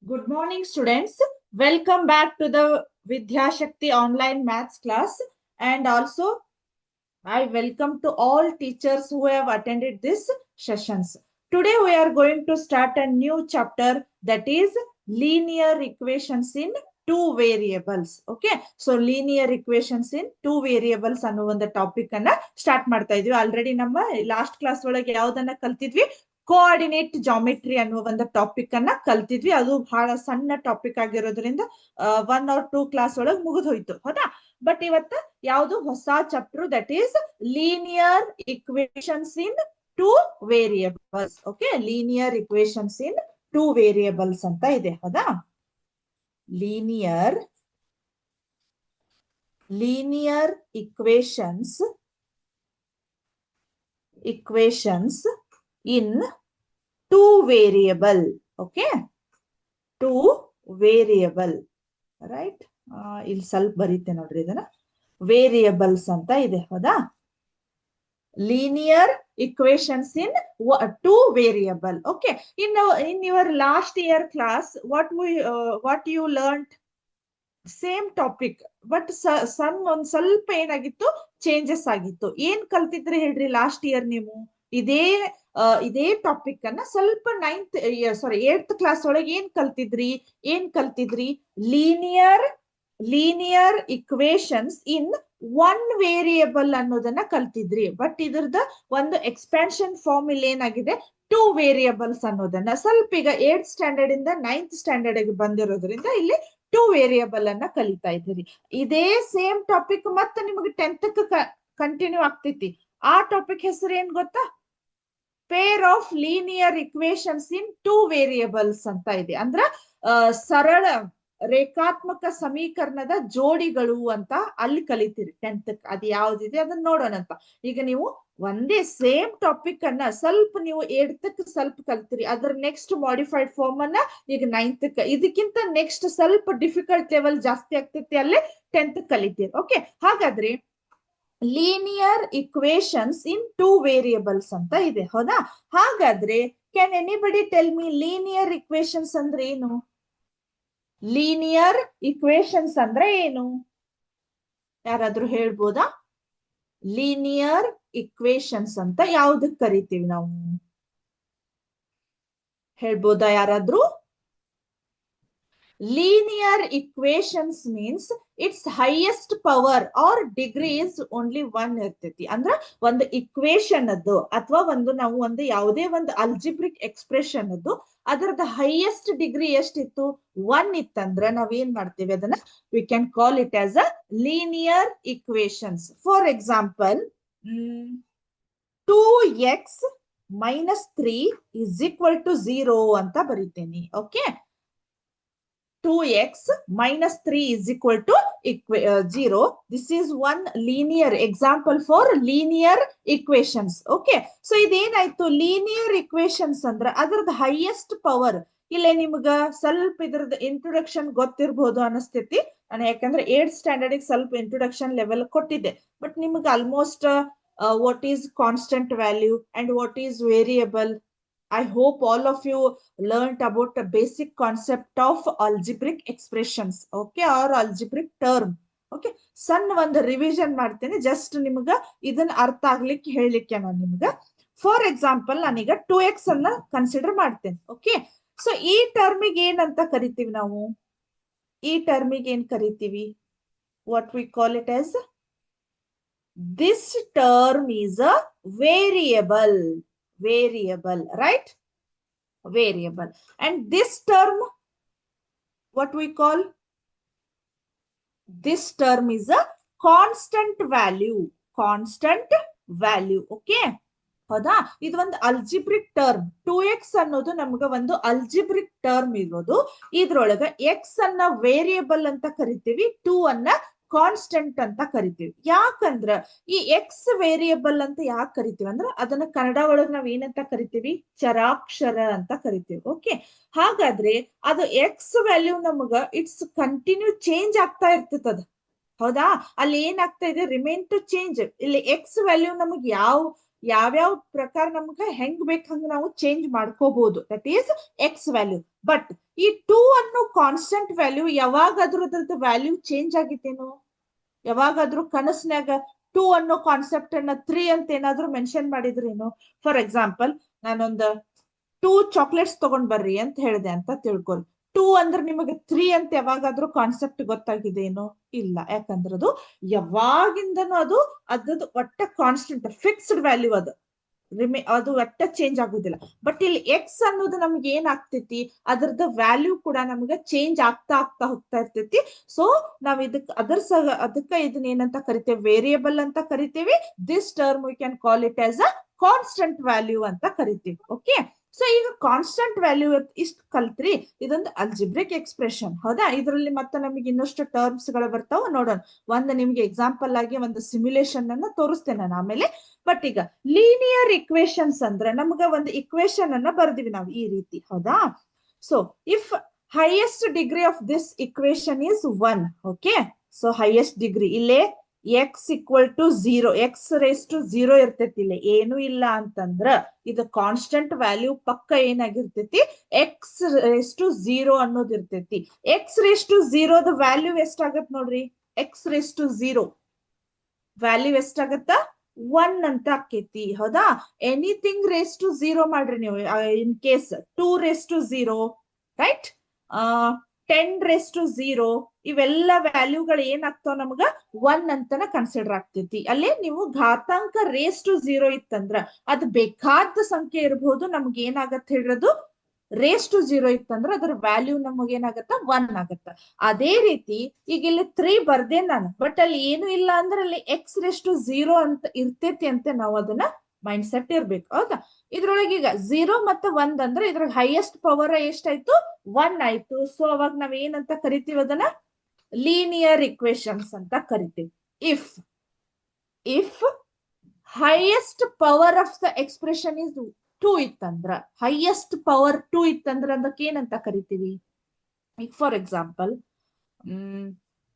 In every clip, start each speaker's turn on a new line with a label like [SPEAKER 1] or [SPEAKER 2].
[SPEAKER 1] Good morning, students. Welcome back to the Vidya Shakti online maths class. And also, I welcome to all teachers who have attended this sessions. Today, we are going to start a new chapter that is linear equations in two variables. Okay. So, linear equations in two variables ಅನ್ನೋ ಒಂದು topic ಅನ್ನ start ಮಾಡ್ತಾ ಇದ್ವಿ. Already ನಮ್ಮ last class ಒಳಗೆ ಯಾವ್ದನ್ನ ಕಲ್ತಿದ್ವಿ, coordinate geometry ಅನ್ನುವ ಒಂದು ಟಾಪಿಕ್ ಅನ್ನ ಕಲ್ತಿದ್ವಿ. ಅದು ಬಹಳ ಸಣ್ಣ ಟಾಪಿಕ್ ಆಗಿರೋದ್ರಿಂದ 1 or 2 ಕ್ಲಾಸ್ ಒಳಗೆ ಮುಗಿದು ಹೋಯ್ತು, ಹೌದಾ? ಬಟ್ ಇವತ್ತು ಯಾವುದು ಹೊಸ chapter, that is linear equations in two variables. Okay, linear equations in two variables ಅಂತ ಇದೆ, ಹೌದಾ? Linear equations in two variable. Okay, two variable, right? ಇಲ್ಲಿ ಸ್ವಲ್ಪ ಬರೀತೆ ನೋಡ್ರಿ, ಇದನ್ನ ವೇರಿಯೇಬಲ್ಸ್ ಅಂತ ಇದೆ, ಹೌದಾ? linear equations in two variable. Okay, in your last year class, what you learned, same topic, but ಒಂದ್ ಸ್ವಲ್ಪ ಏನಾಗಿತ್ತು, ಚೇಂಜಸ್ ಆಗಿತ್ತು. ಏನ್ ಕಲ್ತಿದ್ರಿ ಹೇಳ್ರಿ ಲಾಸ್ಟ್ ಇಯರ್ ನೀವು? ಇದೇ ಟಾಪಿಕ್ ಅನ್ನ ಸ್ವಲ್ಪ 8th ಕ್ಲಾಸ್ ಒಳಗೆ ಏನ್ ಕಲ್ತಿದ್ರಿ? Linear equations in one variable ಅನ್ನೋದನ್ನ ಕಲ್ತಿದ್ರಿ. ಬಟ್ ಇದ್ರದ ಒಂದು ಎಕ್ಸ್ಪ್ಯಾನ್ಷನ್ ಫಾರ್ಮ್ ಇಲ್ಲಿ ಏನಾಗಿದೆ, ಟೂ ವೇರಿಯೇಬಲ್ಸ್ ಅನ್ನೋದನ್ನ ಸ್ವಲ್ಪ ಈಗ 8th ಸ್ಟ್ಯಾಂಡರ್ಡ್ ಇಂದ 9th ಸ್ಟ್ಯಾಂಡರ್ಡ್ ಬಂದಿರೋದ್ರಿಂದ ಇಲ್ಲಿ ಟೂ ವೇರಿಯೇಬಲ್ ಅನ್ನ ಕಲಿತಾ ಇದ್ದೀರಿ. ಇದೇ ಸೇಮ್ ಟಾಪಿಕ್ ಮತ್ತೆ ನಿಮಗೆ 10th ಕಂಟಿನ್ಯೂ ಆಗ್ತೈತಿ. ಆ ಟಾಪಿಕ್ ಹೆಸರು ಏನ್ ಗೊತ್ತಾ? Pair of linear equations in two variables ಅಂತ ಇದೆ. ಅಂದ್ರ ಸರಳ ರೇಖಾತ್ಮಕ ಸಮೀಕರಣದ ಜೋಡಿಗಳು ಅಂತ ಅಲ್ಲಿ ಕಲಿತೀರಿ 10th. ಅದು ಯಾವ್ದಿದೆ ಅದನ್ನ ನೋಡೋಣ ಅಂತ. ಈಗ ನೀವು ಒಂದೇ ಸೇಮ್ ಟಾಪಿಕ್ ಅನ್ನ ಸ್ವಲ್ಪ ನೀವು 8th ಸ್ವಲ್ಪ ಕಲ್ತಿರಿ, ಅದ್ರ ನೆಕ್ಸ್ಟ್ ಮಾಡಿಫೈಡ್ ಫಾರ್ಮ್ ಅನ್ನ ಈಗ 9th, ಇದಕ್ಕಿಂತ ನೆಕ್ಸ್ಟ್ ಸ್ವಲ್ಪ ಡಿಫಿಕಲ್ಟ್ ಲೆವೆಲ್ ಜಾಸ್ತಿ ಆಗ್ತೈತಿ, ಅಲ್ಲೇ 10th ಕಲಿತೀರಿ. ಓಕೆ, ಹಾಗಾದ್ರೆ linear equations in two variables ಅಂತ ಇದೆ, ಹೌದಾ? ಹಾಗಾದ್ರೆ can anybody tell me linear equations ಅಂದ್ರೆ ಏನು? ಲೀನಿಯರ್ ಇಕ್ವೇಶನ್ಸ್ ಅಂದ್ರೆ ಏನು? ಯಾರಾದ್ರೂ ಹೇಳ್ಬೋದಾ? ಲೀನಿಯರ್ ಇಕ್ವೇಶನ್ಸ್ ಅಂತ ಯಾವ್ದಕ್ ಕರಿತೀವಿ ನಾವು? ಹೇಳ್ಬೋದಾ ಯಾರಾದ್ರೂ? linear equations means its highest power or degree is only 1 ಇರ್ತೈತಿ. ಅಂದ್ರ ಒಂದು ಇಕ್ವೇಶನ್ ಅದು ಅಥವಾ ನಾವು ಒಂದು ಯಾವುದೇ ಒಂದು ಅಲ್ಜಿಬ್ರಿಕ್ ಎಕ್ಸ್ಪ್ರೆಷನ್ ಅದು ಅದರದ ಹೈಯೆಸ್ಟ್ ಡಿಗ್ರಿ ಎಷ್ಟಿತ್ತು? 1 ಇತ್ತಂದ್ರ ನಾವೇನ್ ಮಾಡ್ತೀವಿ, ಅದನ್ನ we can call it as a linear equations. For example, 2x minus 3 is equal to 0 ಅಂತ ಬರೀತೇನೆ. Okay, 2x minus 3 is equal to 0. This is one linear example for linear equations. Okay, so ಇದೇನಾಯ್ತು, linear equations ಅಂದ್ರೆ ಅದರದ highest power. ಇಲ್ಲೇ ನಿಮ್ಗ ಸ್ವಲ್ಪ ಇದ್ರದ introduction ಗೊತ್ತಿರ್ಬೋದು ಅನಿಸ್ತೈತಿ. ನಾನು ಯಾಕಂದ್ರೆ 8th ಸ್ಟ್ಯಾಂಡರ್ಡ್ ಸ್ವಲ್ಪ ಇಂಟ್ರೊಡಕ್ಷನ್ ಲೆವೆಲ್ ಕೊಟ್ಟಿದ್ದೆ. ಬಟ್ ನಿಮ್ಗೆ almost what is constant value and what is variable, I hope all of you learned about the basic concept of algebraic expressions, okay, or algebraic term. Okay, ಸಣ್ಣ ಒಂದು revision ಮಾಡ್ತೇನೆ, just ನಿಮ್ಗ ಇದನ್ನ ಅರ್ಥ ಆಗ್ಲಿಕ್ಕೆ ಹೇಳಲಿಕ್ಕೆ. ನಾನು ನಿಮ್ಗ ಫಾರ್ ಎಕ್ಸಾಂಪಲ್ ನಾನೀಗ 2x ಅನ್ನ ಕನ್ಸಿಡರ್ ಮಾಡ್ತೇನೆ. ಓಕೆ, ಸೊ ಈ ಟರ್ಮಿಗೆ ಏನಂತ ಕರಿತೀವಿ ನಾವು? ಈ ಟರ್ಮಿಗೆ ಏನ್ ಕರಿತೀವಿ? What we call it as, this term is a variable, right? Variable. And this term, what we call, this term is a constant value. Okay, ಹೌದಾ? ಇದು ಒಂದು ಅಲ್ಜಿಬ್ರಿಕ್ ಟರ್ಮ್. 2x ಅನ್ನೋದು ನಮ್ಗ ಒಂದು ಅಲ್ಜಿಬ್ರಿಕ್ ಟರ್ಮ್ ಇರೋದು. ಇದ್ರೊಳಗ x ಅನ್ನ variable ಅಂತ ಕರಿತೀವಿ, 2 ಅನ್ನ ಕಾನ್ಸ್ಟೆಂಟ್ ಅಂತ ಕರಿತೀವಿ. ಯಾಕಂದ್ರ ಈ ಎಕ್ಸ್ ವೇರಿಯಬಲ್ ಅಂತ ಯಾಕೆ ಕರಿತೀವಿ ಅಂದ್ರೆ ಅದನ್ನ ಕನ್ನಡ ಒಳಗೆ ನಾವ್ ಏನಂತ ಕರಿತೀವಿ? ಚರಾಕ್ಷರ ಅಂತ ಕರಿತೀವಿ. ಓಕೆ, ಹಾಗಾದ್ರೆ ಅದು ಎಕ್ಸ್ ವ್ಯಾಲ್ಯೂ ನಮಗ ಇಟ್ಸ್ ಕಂಟಿನ್ಯೂ ಚೇಂಜ್ ಆಗ್ತಾ ಇರ್ತದ, ಹೌದಾ? ಅಲ್ಲಿ ಏನಾಗ್ತಾ ಇದೆ, ರಿಮೈನ್ ಟು ಚೇಂಜ್. ಇಲ್ಲಿ ಎಕ್ಸ್ ವ್ಯಾಲ್ಯೂ ನಮಗ್ ಯಾವ ಯಾವ್ಯಾವ ಪ್ರಕಾರ ನಮ್ಗ ಹೆಂಗ್ ಬೇಕ್ ಹಂಗ ನಾವು ಚೇಂಜ್ ಮಾಡ್ಕೋಬಹುದು, that is X value. But ಈ 2 ಅನ್ನೋ ಕಾನ್ಸ್ಟೆಂಟ್ ವ್ಯಾಲ್ಯೂ ಯಾವಾಗಾದ್ರೂ ಅದ್ರದ್ದು ವ್ಯಾಲ್ಯೂ ಚೇಂಜ್ ಆಗಿತ್ತೇನು? ಯಾವಾಗಾದ್ರೂ ಕನಸ್ನ್ಯಾಗ 2 ಅನ್ನೋ ಕಾನ್ಸೆಪ್ಟ್ ಅನ್ನ 3 ಅಂತ ಏನಾದ್ರೂ ಮೆನ್ಷನ್ ಮಾಡಿದ್ರೇನು? ಫಾರ್ ಎಕ್ಸಾಂಪಲ್, ನಾನೊಂದು 2 ಚಾಕ್ಲೇಟ್ಸ್ ತಗೊಂಡ್ ಬರ್ರಿ ಅಂತ ಹೇಳಿದೆ ಅಂತ ತಿಳ್ಕೊಳಿ. 2 ಅಂದ್ರೆ ನಿಮಗೆ 3 ಅಂತ ಯಾವಾಗಾದ್ರೂ ಕಾನ್ಸೆಪ್ಟ್ ಗೊತ್ತಾಗಿದೇನು? ಇಲ್ಲ. ಯಾಕಂದ್ರೆ ಅದು ಯಾವಾಗಿಂದನು ಅದ್ರದ್ದು ಒಟ್ಟ ಕಾನ್ಸ್ಟೆಂಟ್ ಫಿಕ್ಸ್ಡ್ ವ್ಯಾಲ್ಯೂ ಅದು ಒಟ್ಟ ಚೇಂಜ್ ಆಗುದಿಲ್ಲ. ಬಟ್ ಇಲ್ಲಿ ಎಕ್ಸ್ ಅನ್ನೋದು ನಮ್ಗೆ ಏನ್ ಆಗ್ತೈತಿ, ಅದ್ರದ್ದು ವ್ಯಾಲ್ಯೂ ಕೂಡ ನಮ್ಗೆ ಚೇಂಜ್ ಆಗ್ತಾ ಹೋಗ್ತಾ ಇರ್ತೈತಿ. ಸೊ ನಾವ್ ಅದಕ್ಕ ಇದನ್ನ ಏನಂತ ಕರಿತೇವೆ? ವೇರಿಯಬಲ್ ಅಂತ ಕರಿತೇವಿ. This term we can call it as a constant value ಅಂತ ಕರಿತೀವಿ. ಓಕೆ, ಸೊ ಈಗ ಕಾನ್ಸ್ಟೆಂಟ್ ವ್ಯಾಲ್ಯೂ ಇಷ್ಟು ಕಲ್ತ್ರಿ. ಇದೊಂದು ಅಲ್ಜಿಬ್ರಿಕ್ ಎಕ್ಸ್ಪ್ರೆಷನ್, ಹೌದಾ? ಇದರಲ್ಲಿ ಮತ್ತೆ ನಮಗೆ ಇನ್ನಷ್ಟು ಟರ್ಮ್ಸ್ ಗಳು ಬರ್ತಾವ, ನೋಡೋಣ. ಒಂದು ನಿಮ್ಗೆ ಎಕ್ಸಾಂಪಲ್ ಆಗಿ ಒಂದು ಸಿಮ್ಯುಲೇಷನ್ ಅನ್ನ ತೋರಿಸ್ತೇನೆ ನಾನು ಆಮೇಲೆ. ಬಟ್ ಈಗ ಲೀನಿಯರ್ ಇಕ್ವೇಶನ್ಸ್ ಅಂದ್ರೆ ನಮ್ಗ ಒಂದು ಇಕ್ವೇಶನ್ ಅನ್ನ ಬರ್ದಿವಿ ನಾವು ಈ ರೀತಿ, ಹೌದಾ? So if highest degree of this equation is 1, okay. So highest degree ಇಲ್ಲೇ x equal to 0, x raise to 0 ಇರ್ತೈತಿ. ಇಲ್ಲಿ ಏನು ಇಲ್ಲ ಅಂತಂದ್ರ ಇದು ಕಾನ್ಸ್ಟೆಂಟ್ ವ್ಯಾಲ್ಯೂ ಪಕ್ಕ ಏನಾಗಿರ್ತೈತಿ? ಎಕ್ಸ್ ರೇಸ್ ಟು 0 ಅನ್ನೋದು ಇರ್ತೈತಿ. ಎಕ್ಸ್ ರೇಸ್ ಟು 0 ವ್ಯಾಲ್ಯೂ ಎಷ್ಟಾಗತ್ ನೋಡ್ರಿ? ಎಕ್ಸ್ ರೇಸ್ ಟು 0 ವ್ಯಾಲ್ಯೂ ಎಷ್ಟಾಗತ್ತ? 1 ಅಂತ ಆಕೇತಿ, ಹೌದಾ? ಎನಿಥಿಂಗ್ ರೇಸ್ ಟು 0 ಮಾಡ್ರಿ ನೀವು. In case 2 raise to 0, right? 10 raise to 0, ಇವೆಲ್ಲ ವ್ಯಾಲ್ಯೂಗಳು ಏನಾಗ್ತಾವ ನಮ್ಗ 1 ಅಂತನ ಕನ್ಸಿಡರ್ ಆಗ್ತೈತಿ. ಅಲ್ಲೇ ನೀವು ಘಾತಾಂಕ ರೇಸ್ ಟು 0 ಇತ್ತಂದ್ರ ಅದು ಬೇಕಾದ ಸಂಖ್ಯೆ ಇರಬಹುದು, ನಮ್ಗೆ ಏನಾಗತ್ತ ಹೇಳಿರೋದು? ರೇಸ್ ಟು 0 ಇತ್ತಂದ್ರ ಅದ್ರ ವ್ಯಾಲ್ಯೂ ನಮಗ್ ಏನಾಗತ್ತ? 1 ಆಗತ್ತ. ಅದೇ ರೀತಿ ಈಗ ಇಲ್ಲಿ 3 ಬರ್ದೆ ನಾನು, ಬಟ್ ಅಲ್ಲಿ ಏನು ಇಲ್ಲ ಅಂದ್ರೆ ಅಲ್ಲಿ ಎಕ್ಸ್ ರೇಸ್ ಟು 0 ಅಂತ ಇರ್ತೈತಿ ಅಂತ ನಾವು ಅದನ್ನ ಮೈಂಡ್ ಸೆಟ್ ಇರ್ಬೇಕು, ಹೌದಾ? ಇದ್ರೊಳಗೆ ಈಗ 0 ಮತ್ತೆ 1 ಅಂದ್ರೆ ಇದ್ರಾಗ ಹೈಯೆಸ್ಟ್ ಪವರ್ ಎಷ್ಟಾಯ್ತು? 1 ಆಯ್ತು. ಸೊ ಅವಾಗ ನಾವ್ ಏನಂತ ಕರಿತೀವಿ? ಅದನ್ನ ಲೀನಿಯರ್ ಇಕ್ವೇಶನ್ಸ್ ಅಂತ ಕರಿತೀವಿ. If highest power of the expression is 2 ಇತ್ತಂದ್ರ, ಹೈಯೆಸ್ಟ್ ಪವರ್ 2 ಇತ್ತಂದ್ರ ಅದಕ್ಕೆ ಏನಂತ ಕರಿತೀವಿ? ಈಗ for example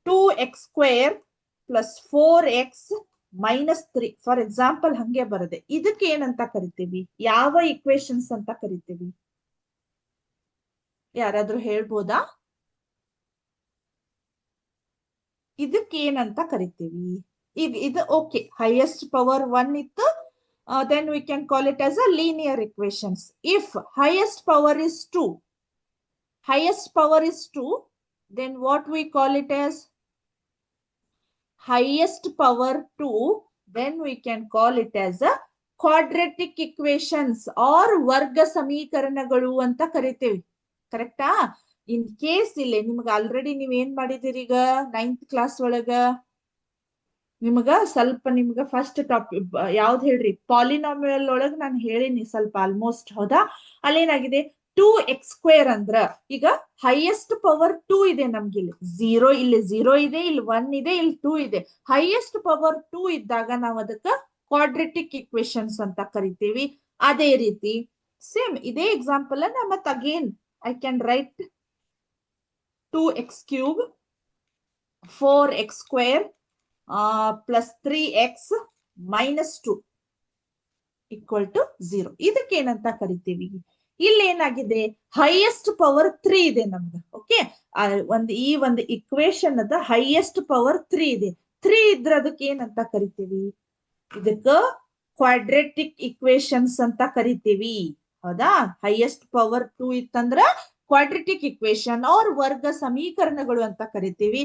[SPEAKER 1] 2x² + 4x - 3 for example ಹಂಗೆ ಬರದೆ. ಇದಕ್ಕೆ ಏನಂತ ಕರಿತೀವಿ? ಯಾವ ಇಕ್ವೇಶನ್ಸ್ ಅಂತ ಕರಿತೀವಿ? ಯಾರಾದ್ರೂ ಹೇಳ್ಬೋದಾ? ಇದಕ್ಕೆ ಏನಂತ ಕರಿತೀವಿ? ಈಗ ಇದು ಓಕೆ, ಹೈಯೆಸ್ಟ್ ಪವರ್ 1 ಇತ್ತು, then we can call it as a linear equations. If highest power is 2, then what we call it as? Highest power 2, then we can call it as a quadratic equations or ವರ್ಗ ಸಮೀಕರಣಗಳು ಅಂತ ಕರಿತೀವಿ. ಕರೆಕ್ಟಾ? In case ಇಲ್ಲೇ ನಿಮ್ಗೆ already ನೀವ್ ಏನ್ ಮಾಡಿದಿರಿ? ಈಗ 9th ಕ್ಲಾಸ್ ಒಳಗ ನಿಮಗ ಸ್ವಲ್ಪ ಫಸ್ಟ್ ಟಾಪಿಕ್ ಯಾವ್ದು ಹೇಳ್ರಿ? ಪಾಲಿನಾಮಿಯಲ್ ಒಳಗ್ ನಾನು ಹೇಳಿನಿ ಸ್ವಲ್ಪ ಆಲ್ಮೋಸ್ಟ್, ಹೌದಾ? ಅಲ್ಲೇನಾಗಿದೆ? 2x² ಅಂದ್ರ ಈಗ ಹೈಯೆಸ್ಟ್ ಪವರ್ 2 ಇದೆ ನಮ್ಗೆ. ಇಲ್ಲಿ 0 ಇದೆ, ಇಲ್ಲಿ 1 ಇದೆ, ಇಲ್ಲಿ 2 ಇದೆ. ಹೈಯೆಸ್ಟ್ ಪವರ್ 2 ಇದ್ದಾಗ ನಾವು ಅದಕ್ಕ ಕ್ವಾಡ್ರೆಟಿಕ್ ಇಕ್ವೇಶನ್ಸ್ ಅಂತ ಕರಿತೀವಿ. ಅದೇ ರೀತಿ ಸೇಮ್ ಇದೇ ಎಕ್ಸಾಂಪಲ್ ಅನ್ನ ಮತ್ again I can write 2x³ 4x² + 3x - 2 = 0. ಇದಕ್ಕೆ ಏನಂತ ಕರಿತೀವಿ? ಇಲ್ಲಿ ಏನಾಗಿದೆ? ಹೈಯೆಸ್ಟ್ ಪವರ್ 3 ಇದೆ ನಮ್ಗೆ, ಓಕೆ. ಈ ಒಂದು ಇಕ್ವೇಶನ್ ಅದ ಹೈಯೆಸ್ಟ್ ಪವರ್ 3 ಇದೆ. 3 ಇದ್ರೆ ಅದಕ್ಕೆ ಏನಂತ ಕರಿತೀವಿ? ಇದಕ್ಕ ಕ್ವಾಡ್ರೆಟಿಕ್ ಇಕ್ವೇಶನ್ಸ್ ಅಂತ ಕರಿತೀವಿ, ಹೌದಾ? ಹೈಯೆಸ್ಟ್ ಪವರ್ 2 ಇತ್ತಂದ್ರ ಕ್ವಾಡ್ರೆಟಿಕ್ ಇಕ್ವೇಶನ್ ಆರ್ ವರ್ಗ ಸಮೀಕರಣಗಳು ಅಂತ ಕರಿತೀವಿ.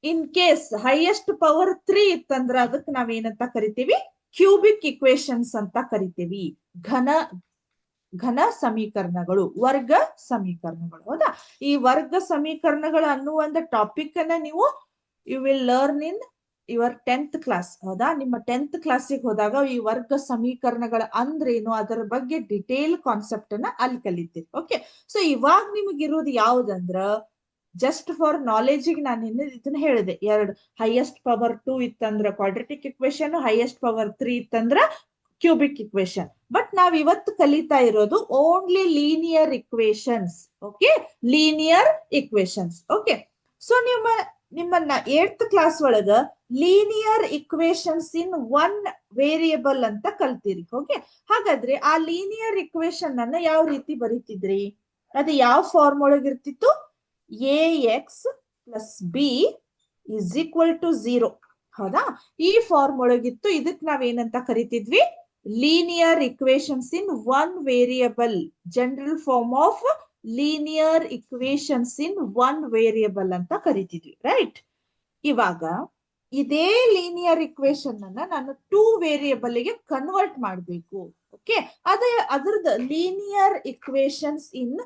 [SPEAKER 1] ಇನ್ ಕೇಸ್ ಹೈಯೆಸ್ಟ್ ಪವರ್ 3 ಇತ್ತಂದ್ರ ಅದಕ್ಕೆ ನಾವೇನಂತ ಕರಿತೀವಿ? ಕ್ಯೂಬಿಕ್ ಇಕ್ವೇಶನ್ಸ್ ಅಂತ ಕರಿತೀವಿ. ಘನ ಸಮೀಕರಣಗಳು, ವರ್ಗ ಸಮೀಕರಣಗಳು, ಹೌದಾ? ಈ ವರ್ಗ ಸಮೀಕರಣಗಳು ಅನ್ನುವ ಒಂದು ಟಾಪಿಕ್ ಅನ್ನ ನೀವು you will learn in your 10th class, ಹೌದಾ? ನಿಮ್ಮ 10th ಕ್ಲಾಸಿಗೆ ಹೋದಾಗ ಈ ವರ್ಗ ಸಮೀಕರಣಗಳ ಅಂದ್ರೇನು ಅದರ ಬಗ್ಗೆ ಡಿಟೇಲ್ ಕಾನ್ಸೆಪ್ಟ್ ಅನ್ನ ಅಲ್ಲಿ ಕಲಿತೀರಿ, ಓಕೆ. ಸೊ ಇವಾಗ ನಿಮಗಿರೋದು ಯಾವ್ದಂದ್ರ ಜಸ್ಟ್ ಫಾರ್ ನಾಲೆಜಿಗೆ ನಾನು ಇದನ್ನ ಹೇಳಿದೆ. 2 ಹೈಯೆಸ್ಟ್ ಪವರ್ 2 ಇತ್ತಂದ್ರ ಕ್ವಾಡ್ರೆಟಿಕ್ ಇಕ್ವೇಶನ್, ಹೈಯೆಸ್ಟ್ ಪವರ್ 3 ಇತ್ತಂದ್ರ ಕ್ಯೂಬಿಕ್ ಇಕ್ವೇಶನ್. ಬಟ್ ನಾವ್ ಇವತ್ತು ಕಲಿತಾ ಇರೋದು only linear equations, okay. Linear equations, okay. So ನಿಮ್ಮನ್ನ 8th ಕ್ಲಾಸ್ ಒಳಗ linear equations in one variable ಅಂತ ಕಲ್ತೀರಿ. ಓಕೆ, ಹಾಗಾದ್ರೆ ಆ ಲೀನಿಯರ್ ಇಕ್ವೇಶನ್ ಅನ್ನ ಯಾವ ರೀತಿ ಬರೀತಿದ್ರಿ? ಅದು ಯಾವ ಫಾರ್ಮ್ ಒಳಗಿರ್ತಿತ್ತು? ax plus b is equal to 0. ಹೌದಾ? ಈ ಫಾರ್ಮ್ ಒಳಗಿತ್ತು. ಇದಕ್ ನಾವೇನಂತ ಕರಿತಿದ್ವಿ? Linear equations in one variable. General form of linear equations in one variable ಅಂತ ಕರಿತಿದ್ವಿ, ರೈಟ್? ಇವಾಗ ಇದೇ ಲೀನಿಯರ್ ಇಕ್ವೇಶನ್ ಅನ್ನ ನಾನು 2 ವೇರಿಯಬಲ್ ಗೆ ಕನ್ವರ್ಟ್ ಮಾಡಬೇಕು. ಓಕೆ, ಅದ್ರದ್ದು linear equations in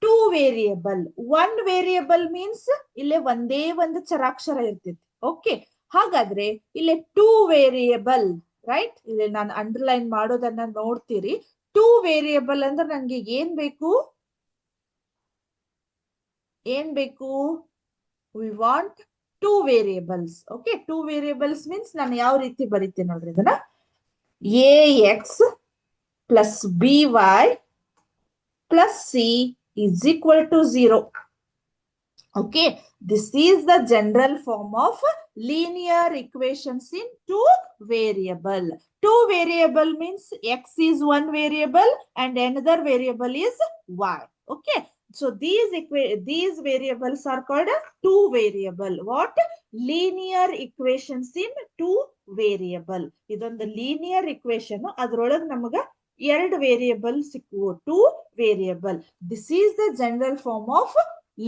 [SPEAKER 1] 2 variable. 1 variable means ಇಲ್ಲೇ ಒಂದೇ ಒಂದು ಚರಾಕ್ಷರ ಇರ್ತೈತಿ. ಓಕೆ, ಹಾಗಾದ್ರೆ ಇಲ್ಲಿ 2 ವೇರಿಯಬಲ್, ರೈಟ್? ಇಲ್ಲಿ ನಾನು ಅಂಡರ್ಲೈನ್ ಮಾಡೋದನ್ನ ನೋಡ್ತೀರಿ. 2 ವೇರಿಯಬಲ್ ಅಂದ್ರೆ ನಂಗೆ ಏನ್ ಬೇಕು? We want 2 variables. Okay, 2 variables means ನಾನು ಯಾವ ರೀತಿ ಬರೀತೀನಿ ನೋಡ್ರಿ ಇದನ್ನ. ax plus by plus c is equal to 0. Okay, this is the general form of linear equations in 2 variable. 2 variable means x is one variable and another variable is y. Okay, so these variables are called 2 variable. What? Linear equations in 2 variable. ಇದೊಂದು linear equation. ಅದರೊಳಗೆ ನಮಗೆ 2 variable ಸಿಕ್ಕುವ, 2 variable. This is the general form of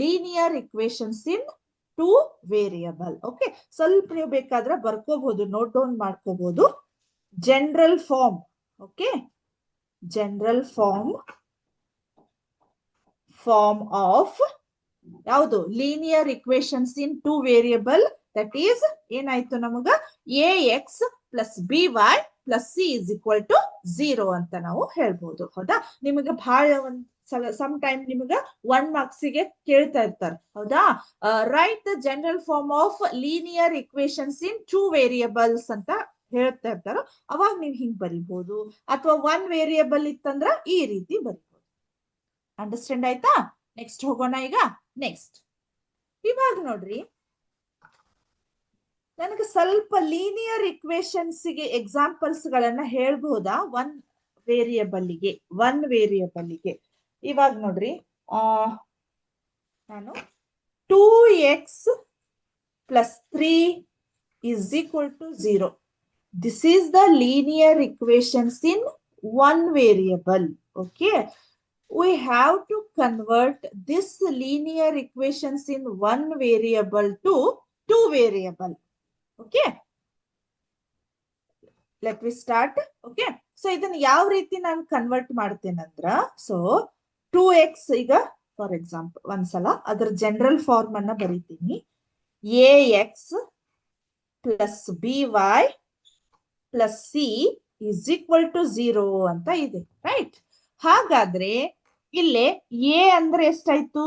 [SPEAKER 1] linear equations in 2 variable. Okay, ಸ್ವಲ್ಪ ನೀವು ಬೇಕಾದ್ರೆ ಬರ್ಕೋಬಹುದು, note down ಮಾಡ್ಕೋಬಹುದು. General form. Okay, general form of ಯಾವುದು? Linear equations in 2 variable. That is ಏನಾಯ್ತು ನಮಗ? ax plus by plus c is equal to 0 ಅಂತ ನಾವು ಹೇಳ್ಬೋದು. ಹೌದಾ? ನಿಮಗೆ ಬಹಳ ಸಮ್ ಟೈಮ್ ನಿಮಗ 1 ಮಾರ್ಕ್ಸ್ ಗೆ ಕೇಳ್ತಾ ಇರ್ತಾರೆ. ಹೌದಾ? Right the general form of linear equations in 2 variables ಅಂತ ಹೇಳ್ತಾ ಇರ್ತಾರೋ, ಅವಾಗ ನೀವು ಹಿಂಗ್ ಬರಿಬಹುದು. ಅಥವಾ 1 ವೇರಿಯಬಲ್ ಇತ್ತಂದ್ರ ಈ ರೀತಿ ಬರಿಬಹುದು. ಅಂಡರ್ಸ್ಟ್ಯಾಂಡ್ ಆಯ್ತಾ? ನೆಕ್ಸ್ಟ್ ಹೋಗೋಣ. ಈಗ ನೆಕ್ಸ್ಟ್ ಇವಾಗ ನೋಡ್ರಿ, ನನಗೆ ಸ್ವಲ್ಪ ಲೀನಿಯರ್ ಇಕ್ವೇಶನ್ಸ್ ಗೆ ಎಕ್ಸಾಂಪಲ್ಸ್ ಗಳನ್ನ ಹೇಳ್ಬಹುದಾ? 1 ವೇರಿಯಬಲ್ ಗೆ. ಇವಾಗ ನೋಡ್ರಿ, ನಾನು 2x plus 3 is equal to 0. This is the linear equations in 1 variable. Okay, we have to convert this linear equations in 1 variable to 2 variable. Okay, let me start. Okay, so ಇದನ್ನ ಯಾವ ರೀತಿ ನಾನು convert ಮಾಡ್ತೇನಂದ್ರ, so 2x ಈಗ for example ಒಂದ್ಸಲ ಅದರ general form ಅನ್ನ ಬರೀತೀನಿ. ax plus by plus c is equal to 0 ಅಂತ ಇದೆ, ರೈಟ್? ಹಾಗಾದ್ರೆ ಇಲ್ಲೇ a ಅಂದ್ರೆ ಎಷ್ಟಾಯ್ತು?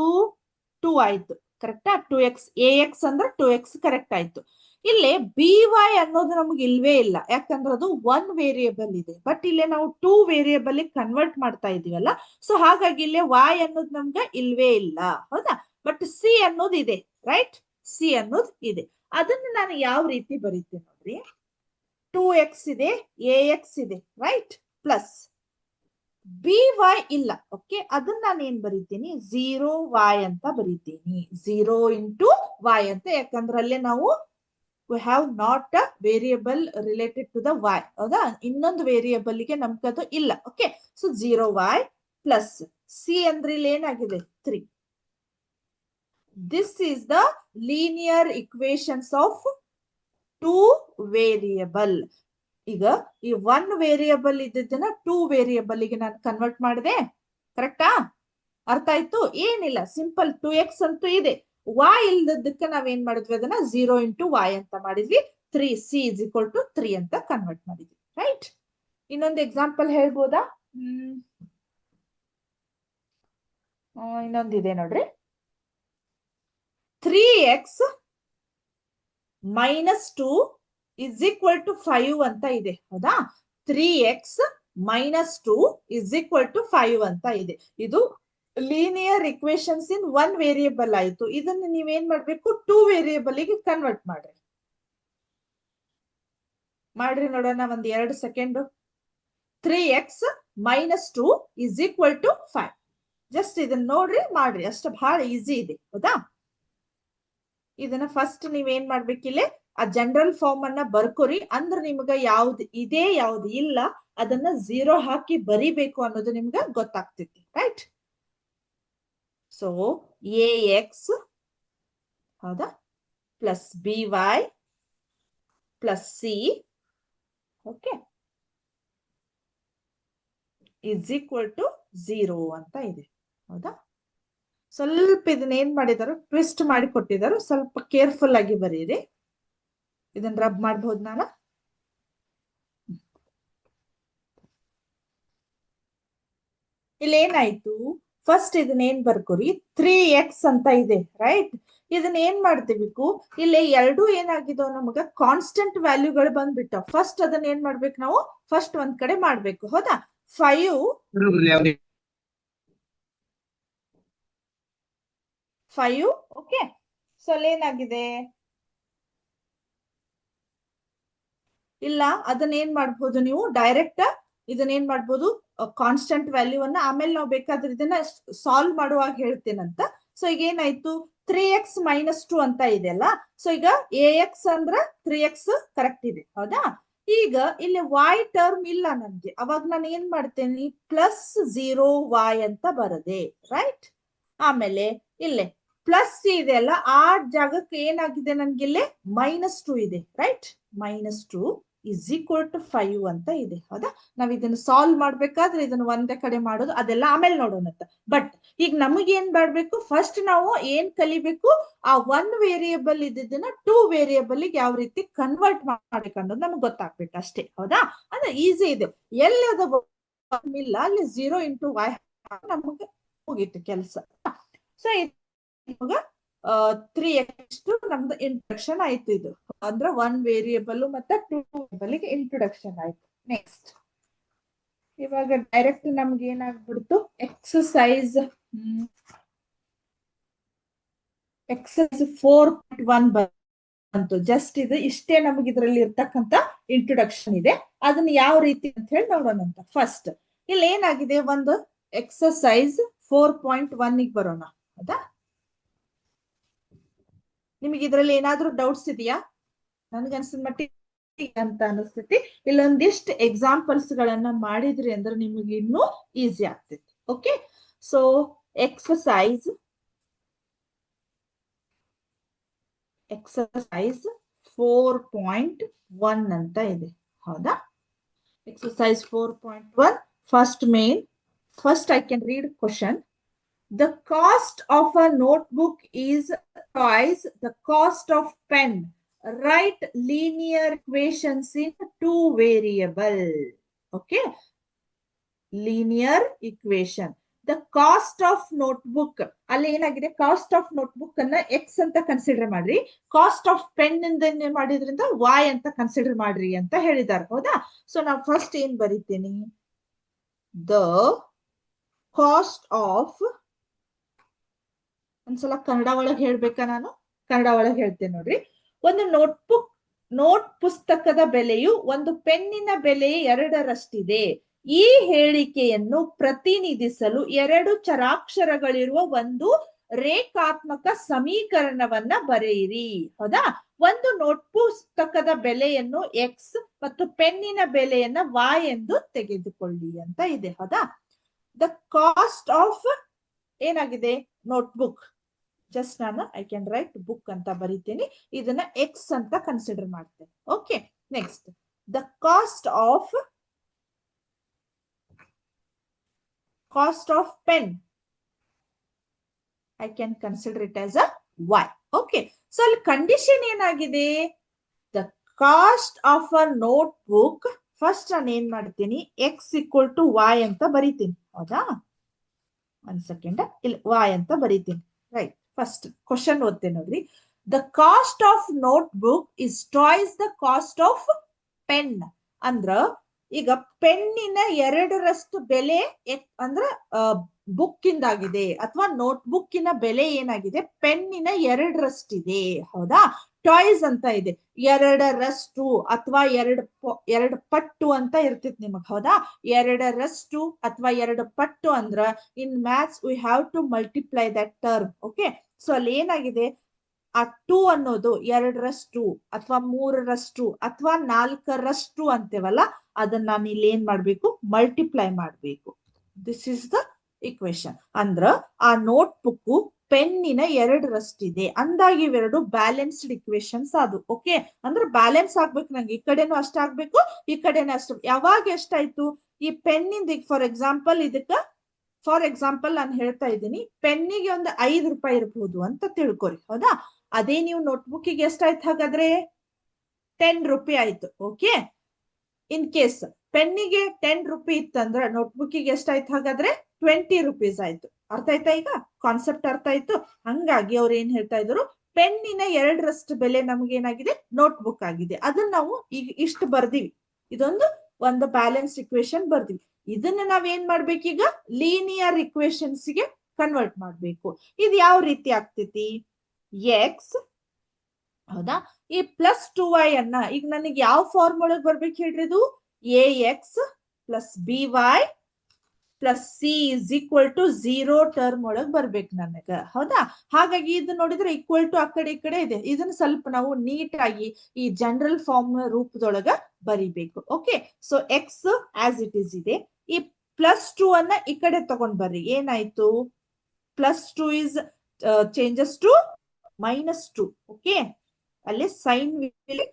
[SPEAKER 1] 2 ಆಯ್ತು, ಕರೆಕ್ಟಾ? 2x, ax ಅಂದ್ರೆ 2x ಕರೆಕ್ಟ್ ಆಯ್ತು. ಇಲ್ಲೇ by ಅನ್ನೋದು ನಮ್ಗೆ ಇಲ್ವೇ ಇಲ್ಲ, ಯಾಕಂದ್ರೆ ಅದು 1 ವೇರಿಯಬಲ್ ಇದೆ. ಬಟ್ ಇಲ್ಲೇ ನಾವು 2 ವೇರಿಯಬಲ್ ಕನ್ವರ್ಟ್ ಮಾಡ್ತಾ ಇದೀವಲ್ಲ, ಸೊ ಹಾಗಾಗಿ ಇಲ್ಲೇ y ಅನ್ನೋದು ನಮ್ಗೆ ಇಲ್ವೇ ಇಲ್ಲ. ಹೌದಾ? ಬಟ್ c ಅನ್ನೋದು ಇದೆ, ರೈಟ್? c ಅನ್ನೋದು ಇದೆ. ಅದನ್ನ ನಾನು ಯಾವ ರೀತಿ ಬರೀತೀನಿ ನೋಡ್ರಿ. 2x ಇದೆ, ax ಇದೆ, ರೈಟ್? ಪ್ಲಸ್ by ಇಲ್ಲ. ಓಕೆ, ಅದನ್ನ ನಾನು ಏನ್ ಬರೀತೀನಿ? 0y ಅಂತ ಬರೀತೀನಿ. 0 into y ಅಂತ, ಯಾಕಂದ್ರೆ ಅಲ್ಲೇ ನಾವು we have not a variable related to the y. ಹೌದಾ? ಇನ್ನೊಂದು ವೇರಿಯಬಲ್ ಗೆ ನಮ್ಗದು ಇಲ್ಲ. Okay, so 0y plus c ಅಂದ್ರೆ ಇಲ್ಲಿ ಏನಾಗಿದೆ? 3. This is the linear equations of 2 variable. ಈಗ ಈ 1 ವೇರಿಯಬಲ್ ಇದ್ದದನ್ನ 2 ವೇರಿಯಬಲ್ ಗೆ ನಾನು ಕನ್ವರ್ಟ್ ಮಾಡಿದೆ, ಕರೆಕ್ಟಾ? ಅರ್ಥ ಆಯ್ತು? ಏನಿಲ್ಲ, ಸಿಂಪಲ್ 2x ಅಂತೂ ಇದೆ, y ಇಲ್ದಕ್ಕೆ ನಾವೇನ್ ಮಾಡಿದ್ವಿ? ಅದನ್ನ 0 into y ಅಂತ ಮಾಡಿದ್ವಿ. 3c is equal to 3 ಅಂತ ಕನ್ವರ್ಟ್ ಮಾಡಿದ್ವಿ, ರೈಟ್? ಇನ್ನೊಂದು ಎಕ್ಸಾಂಪಲ್ ಹೇಳ್ಬೋದಾ? ಇನ್ನೊಂದಿದೆ ನೋಡ್ರಿ. 3x minus 2 is equal to 5 ಅಂತ ಇದೆ. ಹೌದಾ? 3x minus 2 is equal to 5 ಅಂತ ಇದೆ. ಇದು ಲೀನಿಯರ್ ಇಕ್ವೇಶನ್ಸ್ ಇನ್ 1 ವೇರಿಯಬಲ್ ಆಯ್ತು. ಇದನ್ನ ನೀವೇನ್ ಮಾಡ್ಬೇಕು? 2 ವೇರಿಯಬಲ್ ಗೆ ಕನ್ವರ್ಟ್ ಮಾಡ್ರಿ. ಮಾಡ್ರಿ ನೋಡೋಣ ಒಂದ್ 2 ಸೆಕೆಂಡ್. 3x - 2 = 5. ಜಸ್ಟ್ ಇದನ್ನ ನೋಡ್ರಿ ಮಾಡ್ರಿ, ಅಷ್ಟು ಬಹಳ ಈಸಿ ಇದೆ ಹೌದಾ. ಇದನ್ನ ಫಸ್ಟ್ ನೀವೇನ್ ಮಾಡ್ಬೇಕಿಲ್ಲ, ಆ ಜನರಲ್ ಫಾರ್ಮ್ ಅನ್ನ ಬರ್ಕೋರಿ. ಅಂದ್ರೆ ನಿಮ್ಗ ಯಾವ್ದು ಇದೆ ಯಾವ್ದು ಇಲ್ಲ ಅದನ್ನ 0 ಹಾಕಿ ಬರಿಬೇಕು ಅನ್ನೋದು ನಿಮ್ಗ ಗೊತ್ತಾಗ್ತೈತಿ, ರೈಟ್. ಸೊ ax ಹೌದಾ plus by plus c, okay, = 0 ಅಂತ ಇದೆ ಹೌದಾ. ಸ್ವಲ್ಪ ಇದನ್ನ ಏನ್ ಮಾಡಿದಾರು, ಟ್ವಿಸ್ಟ್ ಮಾಡಿ ಕೊಟ್ಟಿದ್ದಾರೆ, ಸ್ವಲ್ಪ ಕೇರ್ಫುಲ್ ಆಗಿ ಬರೀರಿ. ಇದನ್ನ ರಬ್ ಮಾಡಬಹುದು ನಾನು. ಇಲ್ಲಿ ಏನಾಯ್ತು, ಫಸ್ಟ್ ಇದನ್ನ ಏನ್ ಬರ್ಕೋರಿ, 3x ಅಂತ ಇದೆ, ರೈಟ್. ಇದನ್ನ ಏನ್ ಮಾಡ್ತೀವಿಕು, ಇಲ್ಲಿ ಎರಡು ಏನಾಗಿದಾವ ನಮಗ ಕಾನ್ಸ್ಟೆಂಟ್ ವ್ಯಾಲ್ಯೂಗಳು ಬಂದ್ಬಿಟ್ಟಾವ. ಫಸ್ಟ್ ಅದನ್ನ ಏನ್ ಮಾಡ್ಬೇಕು ನಾವು, ಫಸ್ಟ್ ಒಂದ್ ಕಡೆ ಮಾಡ್ಬೇಕು ಹೌದಾ. 5 ಓಕೆ. ಸೊ ಅಲ್ಲಿ ಏನಾಗಿದೆ, ಇಲ್ಲ ಅದನ್ನ ಏನ್ ಮಾಡ್ಬೋದು ನೀವು ಡೈರೆಕ್ಟ್ ಇದನ್ನ ಏನ್ ಮಾಡ್ಬೋದು, ಕಾನ್ಸ್ಟೆಂಟ್ ವ್ಯಾಲ್ಯೂವನ್ನ ಆಮೇಲೆ ನಾವು ಬೇಕಾದ್ರೆ ಇದನ್ನ ಸಾಲ್ವ್ ಮಾಡುವಾಗ ಹೇಳ್ತೇನಂತ. ಸೊ ಈಗ ಏನಾಯ್ತು, 3x - 2 ಅಂತ ಇದೆ ಅಲ್ಲ. ಸೊ ಈಗ ax ಅಂದ್ರ 3x ಕರೆಕ್ಟ್ ಇದೆ ಹೌದಾ. ಈಗ ಇಲ್ಲಿ y ಟರ್ಮ್ ಇಲ್ಲ ನನ್ಗೆ, ಅವಾಗ ನಾನು ಏನ್ ಮಾಡ್ತೇನೆ, +0y ಅಂತ ಬರದೆ, ರೈಟ್. ಆಮೇಲೆ ಇಲ್ಲೇ ಪ್ಲಸ್ ಇದೆ ಅಲ್ಲ, ಆ ಜಾಗಕ್ಕೆ ಏನಾಗಿದೆ ನನ್ಗೆ ಇಲ್ಲೇ -2 ಇದೆ, ರೈಟ್. -2 = 5 ಅಂತ ಇದೆ ಹೌದಾ. ನಾವ್ ಇದನ್ನ ಸಾಲ್ವ್ ಮಾಡ್ಬೇಕಾದ್ರೆ ಇದನ್ನ ಒಂದೇ ಕಡೆ ಮಾಡೋದು ಅದೆಲ್ಲ ಆಮೇಲೆ ನೋಡೋಣ. ಬಟ್ ಈಗ ನಮಗೆ ಏನ್ ಮಾಡ್ಬೇಕು, ಫಸ್ಟ್ ನಾವು ಏನ್ ಕಲಿಬೇಕು, ಆ 1 ವೇರಿಯೇಬಲ್ ಇದ್ದನ್ನ 2 ವೇರಿಯೇಬಲ್ ಯಾವ ರೀತಿ ಕನ್ವರ್ಟ್ ಮಾಡ್ಬೇಕು ಅನ್ನೋದು ನಮ್ಗೆ ಗೊತ್ತಾಗ್ಬೇಕು ಅಷ್ಟೇ ಹೌದಾ. ಅಂದ್ರೆ ಈಸಿ ಇದೆ, ಎಲ್ಲಿ ಅದು ಇಲ್ಲ ಅಲ್ಲಿ 0 × y ನಮಗೆ ಮುಗೀತು ಕೆಲಸ. ಸೊ ಇವಾಗ 3x ನಮ್ದು ಇಂಟ್ರೊಡಕ್ಷನ್ ಆಯ್ತು. ಇದು ಅಂದ್ರೆ 1 ವೇರಿಯೇಬಲ್ ಮತ್ತೆ 2 ವೇರಿಯೇಬಲ್ ಗೆ ಇಂಟ್ರೊಡಕ್ಷನ್ ಆಯ್ತು. ನೆಕ್ಸ್ಟ್ ಇವಾಗ ಡೈರೆಕ್ಟ್ ನಮ್ಗೆ ಏನಾಗ್ಬಿಡ್ತು, ಎಕ್ಸರ್ಸೈಸ್ 4.1 ಬಂತು. ಜಸ್ಟ್ ಇದು ಇಷ್ಟೇ ನಮ್ಗೆ ಇದ್ರಲ್ಲಿ ಇರ್ತಕ್ಕಂತ ಇಂಟ್ರೊಡಕ್ಷನ್ ಇದೆ. ಅದನ್ನ ಯಾವ ರೀತಿ ಅಂತ ಹೇಳಿ ನೋಡೋಣ ಅಂತ. ಫಸ್ಟ್ ಇಲ್ಲಿ ಏನಾಗಿದೆ, ಒಂದು ಎಕ್ಸರ್ಸೈಸ್ 4.1 ಬರೋಣ ಹೌದಾ. ನಿಮಗೆ ಇದ್ರಲ್ಲಿ ಏನಾದ್ರೂ ಡೌಟ್ಸ್ ಇದೆಯಾ? ನನ್ಗನ್ಸಿದ ಮಟ್ಟಿಗೆ ಅಂತ ಅನಿಸ್ತೈತಿ. ಇಲ್ಲೊಂದಿಷ್ಟು ಎಕ್ಸಾಂಪಲ್ಸ್ ಗಳನ್ನ ಮಾಡಿದ್ರಿ ಅಂದ್ರೆ ನಿಮಗೆ ಇನ್ನೂ ಈಸಿ ಆಗ್ತೈತಿ. ಓಕೆ, ಸೊ ಎಕ್ಸರ್ಸೈಸ್ 4.1 ಅಂತ ಇದೆ ಹೌದಾ. Exercise 4.1 first I can read question. The cost of a notebook is twice the cost of pen. Write linear equations in 2 variable. Okay, linear equation. The cost of notebook ಅಲ್ಲಿ ಏನಾಗಿದೆ, cost of notebook ಅನ್ನ x ಅಂತ consider ಮಾಡ್ರಿ, cost of pen ಇಂದ ಮಾಡಿದ್ರಿಂದ y ಅಂತ consider ಮಾಡ್ರಿ ಅಂತ ಹೇಳಿದಾರೆ ಹೌದಾ. ಸೊ ನಾವು ಫಸ್ಟ್ ಏನ್ ಬರೀತೀನಿ, ದ ಕಾಸ್ಟ್ ಆಫ್, ಒಂದ್ಸಲ ಕನ್ನಡ ಒಳಗೆ ಹೇಳ್ಬೇಕಾ, ನಾನು ಕನ್ನಡ ಒಳಗೆ ಹೇಳ್ತೇನೆ ನೋಡ್ರಿ. ಒಂದು ನೋಟ್ ಪುಸ್ತಕದ ಬೆಲೆಯು ಒಂದು ಪೆನ್ನಿನ ಬೆಲೆ 2ರಷ್ಟಿದೆ. ಈ ಹೇಳಿಕೆಯನ್ನು ಪ್ರತಿನಿಧಿಸಲು 2 ಚರಾಕ್ಷರಗಳಿರುವ ಒಂದು ರೇಖಾತ್ಮಕ ಸಮೀಕರಣವನ್ನ ಬರೆಯಿರಿ ಹೌದಾ. ಒಂದು ನೋಟ್ ಪುಸ್ತಕದ ಬೆಲೆಯನ್ನು x ಮತ್ತು ಪೆನ್ನಿನ ಬೆಲೆಯನ್ನ y ಎಂದು ತೆಗೆದುಕೊಳ್ಳಿ ಅಂತ ಇದೆ ಹೌದಾ. ದ ಕಾಸ್ಟ್ ಆಫ್ ಏನಾಗಿದೆ, ನೋಟ್ಬುಕ್. ಜಸ್ಟ್ ನಾನು ಐ ಕ್ಯಾನ್ ರೈಟ್ ಬುಕ್ ಅಂತ ಬರೀತೀನಿ, ಇದನ್ನ x ಅಂತ ಕನ್ಸಿಡರ್ ಮಾಡ್ತೇನೆ. Okay, next the cost of pen I can consider it as a y. Okay, so ಅಲ್ಲಿ ಕಂಡೀಷನ್ ಏನಾಗಿದೆ, the cost of a note book. First ನಾನು ಏನ್ ಮಾಡ್ತೀನಿ, x = y ಅಂತ ಬರೀತೀನಿ ಹೌದಾ. ಒಂದ್ ಸೆಕೆಂಡ್, ಇಲ್ಲಿ y ಅಂತ ಬರೀತೀನಿ, ರೈಟ್. ಫಸ್ಟ್ ಕ್ವಶನ್ ಓದ್ತೇನೆ ನೋಡ್ರಿ. The cost of note book is twice the cost of pen. ಅಂದ್ರ ಈಗ ಪೆನ್ನಿನ 2ರಷ್ಟು ಬೆಲೆ ಅಂದ್ರ ಬುಕ್ ಇಂದಾಗಿದೆ, ಅಥವಾ ನೋಟ್ ಬುಕ್ಕಿನ ಬೆಲೆ ಏನಾಗಿದೆ, ಪೆನ್ನಿನ 2ರಷ್ಟಿದೆ ಹೌದಾ. ಟಾಯ್ಸ್ ಅಂತ ಇದೆ, ಎರಡರಷ್ಟು ಅಥವಾ ಎರಡು ಪಟ್ಟು ಅಂತ ಇರ್ತಿತ್ತು ನಿಮಗ್, ಹೌದಾ? ಎರಡರಷ್ಟು ಅಥವಾ ಎರಡು ಪಟ್ಟು ಅಂದ್ರ in maths we have to multiply that term. Okay, so ಅಲ್ಲಿ ಏನಾಗಿದೆ, ಆ 2 ಅನ್ನೋದು ಎರಡರಷ್ಟು ಅಥವಾ ಮೂರರಷ್ಟು ಅಥವಾ ನಾಲ್ಕರಷ್ಟು ಅಂತೇವಲ್ಲ, ಅದನ್ನ ನಾನು ಇಲ್ಲಿ ಏನ್ ಮಾಡ್ಬೇಕು, ಮಲ್ಟಿಪ್ಲೈ ಮಾಡ್ಬೇಕು. This is the equation. ಅಂದ್ರ ಆ ನೋಟ್ ಬುಕ್ ಪೆನ್ನಿನ ಎರಡರಷ್ಟಿದೆ ಅಂದಾಗ ಇವೆರಡು ಬ್ಯಾಲೆನ್ಸ್ಡ್ ಇಕ್ವೇಶನ್ಸ್ ಅದು. ಓಕೆ, ಅಂದ್ರೆ ಬ್ಯಾಲೆನ್ಸ್ ಆಗ್ಬೇಕು, ನಂಗೆ ಈ ಕಡೆನೂ ಅಷ್ಟಾಗ್ಬೇಕು, ಈ ಕಡೆನೂ ಅಷ್ಟು. ಯಾವಾಗ ಎಷ್ಟಾಯ್ತು, ಈ ಪೆನ್ನಿಂದ ಫಾರ್ ಎಕ್ಸಾಂಪಲ್ ನಾನು ಹೇಳ್ತಾ ಇದ್ದೀನಿ, ಪೆನ್ನಿಗೆ ಒಂದು 5 ರೂಪಾಯಿ ಇರಬಹುದು ಅಂತ ತಿಳ್ಕೊರಿ, ಹೌದಾ? ಅದೇ ನೀವು ನೋಟ್ಬುಕ್ಕಿಗೆ ಎಷ್ಟಾಯ್ತು ಹಾಗಾದ್ರೆ, 10 ರೂಪಾಯಿ ಆಯ್ತು. ಓಕೆ, ಇನ್ ಕೇಸ್ ಪೆನ್ನಿಗೆ 10 ರೂಪಾಯಿ ಇತ್ತಂದ್ರ ನೋಟ್ಬುಕ್ಕಿಗೆ ಎಷ್ಟಾಯ್ತು ಹಾಗಾದ್ರೆ 20 ರೂಪೀಸ್ ಆಯ್ತು. ಅರ್ಥ ಆಯ್ತಾ? ಈಗ ಕಾನ್ಸೆಪ್ಟ್ ಅರ್ಥ ಆಯ್ತು. ಹಂಗಾಗಿ ಅವ್ರು ಏನ್ ಹೇಳ್ತಾ ಇದ್ರು, ಪೆನ್ನಿನ ಎರಡರಷ್ಟು ಬೆಲೆ ನಮ್ಗೇನಾಗಿದೆ, ನೋಟ್ಬುಕ್ ಆಗಿದೆ. ಅದನ್ನ ನಾವು ಈಗ ಇಷ್ಟು ಬರ್ದಿವಿ, ಒಂದು ಬ್ಯಾಲೆನ್ಸ್ ಇಕ್ವೇಶನ್ ಬರ್ದಿವಿ. ಇದನ್ನ ನಾವ್ ಏನ್ ಮಾಡ್ಬೇಕೀಗ, ಲೀನಿಯರ್ ಇಕ್ವೇಶನ್ಸ್ ಗೆ ಕನ್ವರ್ಟ್ ಮಾಡ್ಬೇಕು. ಇದು ಯಾವ ರೀತಿ ಆಗ್ತೈತಿ, ಎಕ್ಸ್, ಹೌದಾ, ಈ ಪ್ಲಸ್ 2y ಅನ್ನ ಈಗ ನನಗೆ ಯಾವ ಫಾರ್ಮ್ ಒಳಗ್ ಬರ್ಬೇಕು ಹೇಳ್ರಿ, ಇದು ax plus by plus c is equal to 0 term ಒಳಗ್ ಬರ್ಬೇಕು ನನಗ, ಹೌದಾ? ಹಾಗಾಗಿ ಇದು ನೋಡಿದ್ರೆ ಈಕ್ವಲ್ ಟು ಆ ಕಡೆ ಈ ಕಡೆ ಇದೆ. ಇದನ್ನ ಸ್ವಲ್ಪ ನಾವು ನೀಟ್ ಆಗಿ ಈ ಜನರಲ್ ಫಾರ್ಮ್ ರೂಪದೊಳಗ ಬರಿಬೇಕು. Okay, so X as it is ಇದೆ. ಈ ಪ್ಲಸ್ 2 ಅನ್ನ ಈ ಕಡೆ ತಗೊಂಡ್ ಬರ್ರಿ, ಏನಾಯ್ತು, plus 2 is changes to -2. Okay, ಅಲ್ಲಿ sign will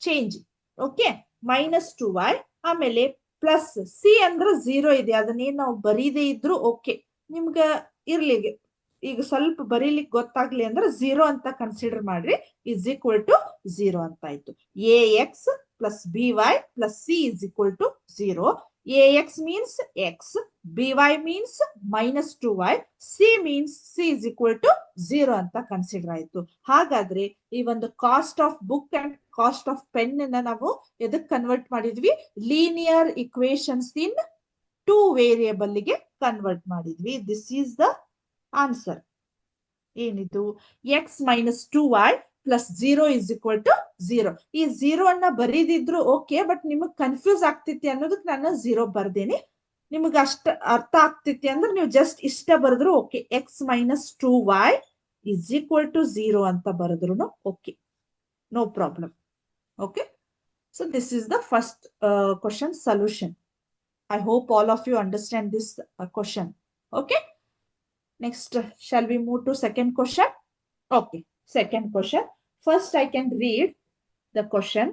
[SPEAKER 1] change. Okay, -2y, ಆಮೇಲೆ ಪ್ಲಸ್ ಸಿ ಅಂದ್ರೆ 0 ಇದೆ, ಅದನ್ನೇನ್ ನಾವು ಬರೀದೇ ಇದ್ರು ಓಕೆ, ನಿಮ್ಗ ಇರ್ಲಿ, ಈಗ ಸ್ವಲ್ಪ ಬರೀಲಿಕ್ಕೆ ಗೊತ್ತಾಗ್ಲಿ ಅಂದ್ರೆ 0 ಅಂತ ಕನ್ಸಿಡರ್ ಮಾಡ್ರಿ, ಇಸ್ ಈಕ್ವಲ್ ಟು 0 ಅಂತ ಆಯ್ತು. ax plus by plus c is equal to 0. ax means x, by means -2y, c means c is equal to 0 ಅಂತ ಕನ್ಸಿಡರ್ ಆಯ್ತು. ಹಾಗಾದ್ರೆ ಈ ಒಂದು cost of book and cost of pen ಅನ್ನ ನಾವು ಎದಕ್ ಕನ್ವರ್ಟ್ ಮಾಡಿದ್ವಿ, ಲೀನಿಯರ್ ಇಕ್ವೇಶನ್ಸ್ ಇನ್ 2 ವೇರಿಯಬಲ್ ಗೆ ಕನ್ವರ್ಟ್ ಮಾಡಿದ್ವಿ. This is the answer. ಏನಿದು, x minus 2y plus 0 is equal to 0. ಈ 0 ಅನ್ನ ಬರೀದಿದ್ರು ಓಕೆ, ಬಟ್ ನಿಮಗ್ ಕನ್ಫ್ಯೂಸ್ ಆಗ್ತಿತಿ ಅನ್ನೋದಕ್ಕೆ ನಾನು 0 ಬರ್ದೇನಿ. ನಿಮಗ್ ಅಷ್ಟ ಅರ್ಥ ಆಗ್ತಿತಿ ಅಂದ್ರೆ ನೀವು ಜಸ್ಟ್ ಇಷ್ಟ ಬರೆದ್ರು okay, x minus 2y is equal to 0 ಅಂತ ಬರೆದ್ರು okay, no problem. Okay, so this is the first question solution. I hope all of you understand this question. Okay, next shall we move to second question? Okay, second question. First I can read the question.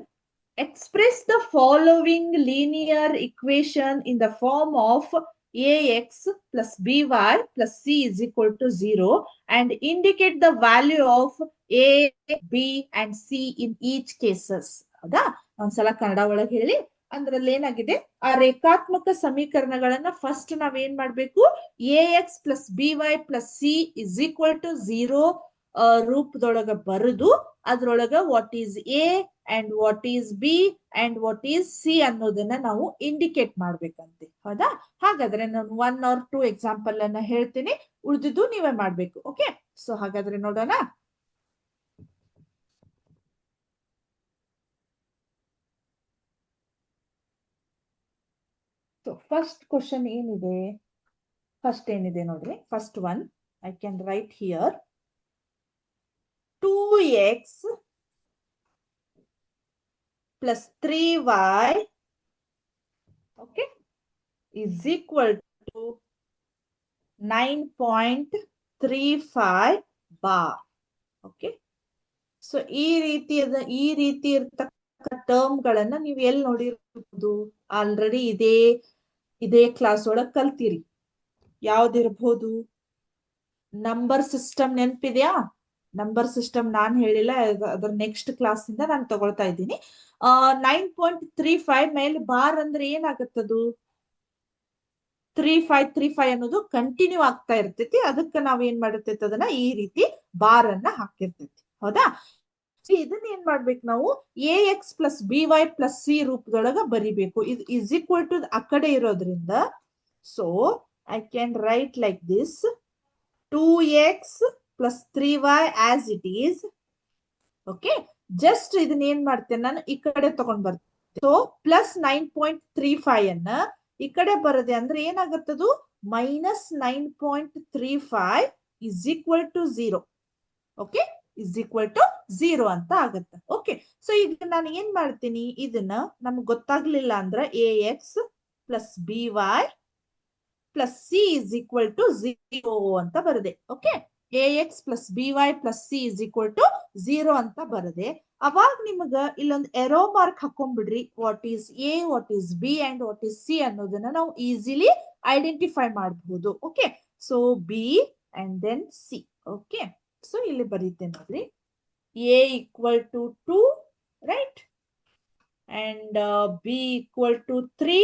[SPEAKER 1] Express the following linear equation in the form of ax plus by plus c is equal to 0 and indicate the value of a, b and c in each cases. ಹೌದಾ? ಒಂದ್ಸಲ ಕನ್ನಡ ಒಳಗೆ ಹೇಳಿ. ಅಂದ್ರಲ್ಲಿ ಏನಾಗಿದೆ, ಆ ರೇಖಾತ್ಮಕ ಸಮೀಕರಣಗಳನ್ನ first ನಾವ್ ಏನ್ ಮಾಡ್ಬೇಕು, ax plus by plus c is equal to 0 ರೂಪದೊಳಗ ಬರೆದು ಅದ್ರೊಳಗ what is a and what is b and what is c ಅನ್ನೋದನ್ನ ನಾವು ಇಂಡಿಕೇಟ್ ಮಾಡ್ಬೇಕಂತೆ. ಹೌದಾ? ಹಾಗಾದ್ರೆ ನಾನು 1 or 2 ಎಕ್ಸಾಂಪಲ್ ಅನ್ನ ಹೇಳ್ತೀನಿ, ಉಳಿದಿದ್ದು ನೀವೇ ಮಾಡ್ಬೇಕು. ಓಕೆ, ಸೊ ಹಾಗಾದ್ರೆ ನೋಡೋಣ. ಸೊ ಫಸ್ಟ್ ಕ್ವಶನ್ ಏನಿದೆ, ನೋಡ್ರಿ, first one I can write here. 2x plus 3y, okay, is equal to 9.35 bar. Okay, so ಈ ರೀತಿ ಇರ್ತಕ್ಕ ಟರ್ಮ್ ಗಳನ್ನ ನೀವು ಎಲ್ಲಿ ನೋಡಿರ್ಬೋದು, ಆಲ್ರೆಡಿ ಇದೇ ಕ್ಲಾಸ್ ಒಳಗ್ ಕಲ್ತೀರಿ. ಯಾವ್ದಿರ್ಬೋದು, ನಂಬರ್ ಸಿಸ್ಟಮ್ ನೆನಪಿದ್ಯಾ? ನಂಬರ್ ಸಿಸ್ಟಮ್ ನಾನ್ ಹೇಳಿಲ್ಲ, ಅದ್ರ ನೆಕ್ಸ್ಟ್ ಕ್ಲಾಸ್ ಇಂದ ನಾನು ತಗೊಳ್ತಾ ಇದ್ದೀನಿ. 9.35 ಮೇಲೆ ಬಾರ್ ಅಂದ್ರೆ ಏನಾಗತ್ತದು, 3535 ಅನ್ನೋದು ಕಂಟಿನ್ಯೂ ಆಗ್ತಾ ಇರ್ತೈತಿ. ಅದಕ್ಕೆ ನಾವ್ ಏನ್ ಮಾಡಿರ್ತೈತಿ, ಅದನ್ನ ಈ ರೀತಿ ಬಾರ್ ಅನ್ನ ಹಾಕಿರ್ತೈತಿ. ಹೌದಾ? ಇದನ್ನ ಏನ್ ಮಾಡ್ಬೇಕು ನಾವು, ax plus by plus c ರೂಪದೊಳಗ ಬರಿಬೇಕು. ಇದು ಇಸ್ ಈಕ್ವಲ್ ಟು ಆ ಕಡೆ ಇರೋದ್ರಿಂದ, so I can write like this, 2x plus 3y as it is. Okay, just ಇದನ್ನ ಏನ್ ಮಾಡ್ತೇನೆ ನಾನು ಈ ಕಡೆ ತಗೊಂಡ್ ಬರ್ತೇನೆ. ಸೊ ಪ್ಲಸ್ 9.35 ಅನ್ನ ಈ ಕಡೆ ಬರದೆ ಅಂದ್ರೆ ಏನಾಗತ್ತದು -9.35 is equal to 0. Okay, is equal to 0 ಅಂತ ಆಗತ್ತೆ. ಓಕೆ, ಸೊ ಈಗ ನಾನು ಏನ್ ಮಾಡ್ತೀನಿ, ಇದನ್ನ ನಮ್ಗೆ ಗೊತ್ತಾಗ್ಲಿಲ್ಲ ಅಂದ್ರೆ ax plus by plus c is equal to 0 ಅಂತ ಬರದೆ. Okay, ax plus by plus c is equal to 0 ಅಂತ ಬರದೆ. ಅವಾಗ ನಿಮಗ ಇಲ್ಲೊಂದು ಎರೋ ಮಾರ್ಕ್ ಹಾಕೊಂಡ್ಬಿಡ್ರಿ. What is a, what is b and what is c ಅನ್ನೋದನ್ನ ನಾವು ಈಸಿಲಿ ಐಡೆಂಟಿಫೈ ಮಾಡಬಹುದು. Okay, so b and then c. Okay, so ಇಲ್ಲಿ ಬರೀತೇನೆ ನೋಡ್ರಿ, a equal to 2, right, and b equal to 3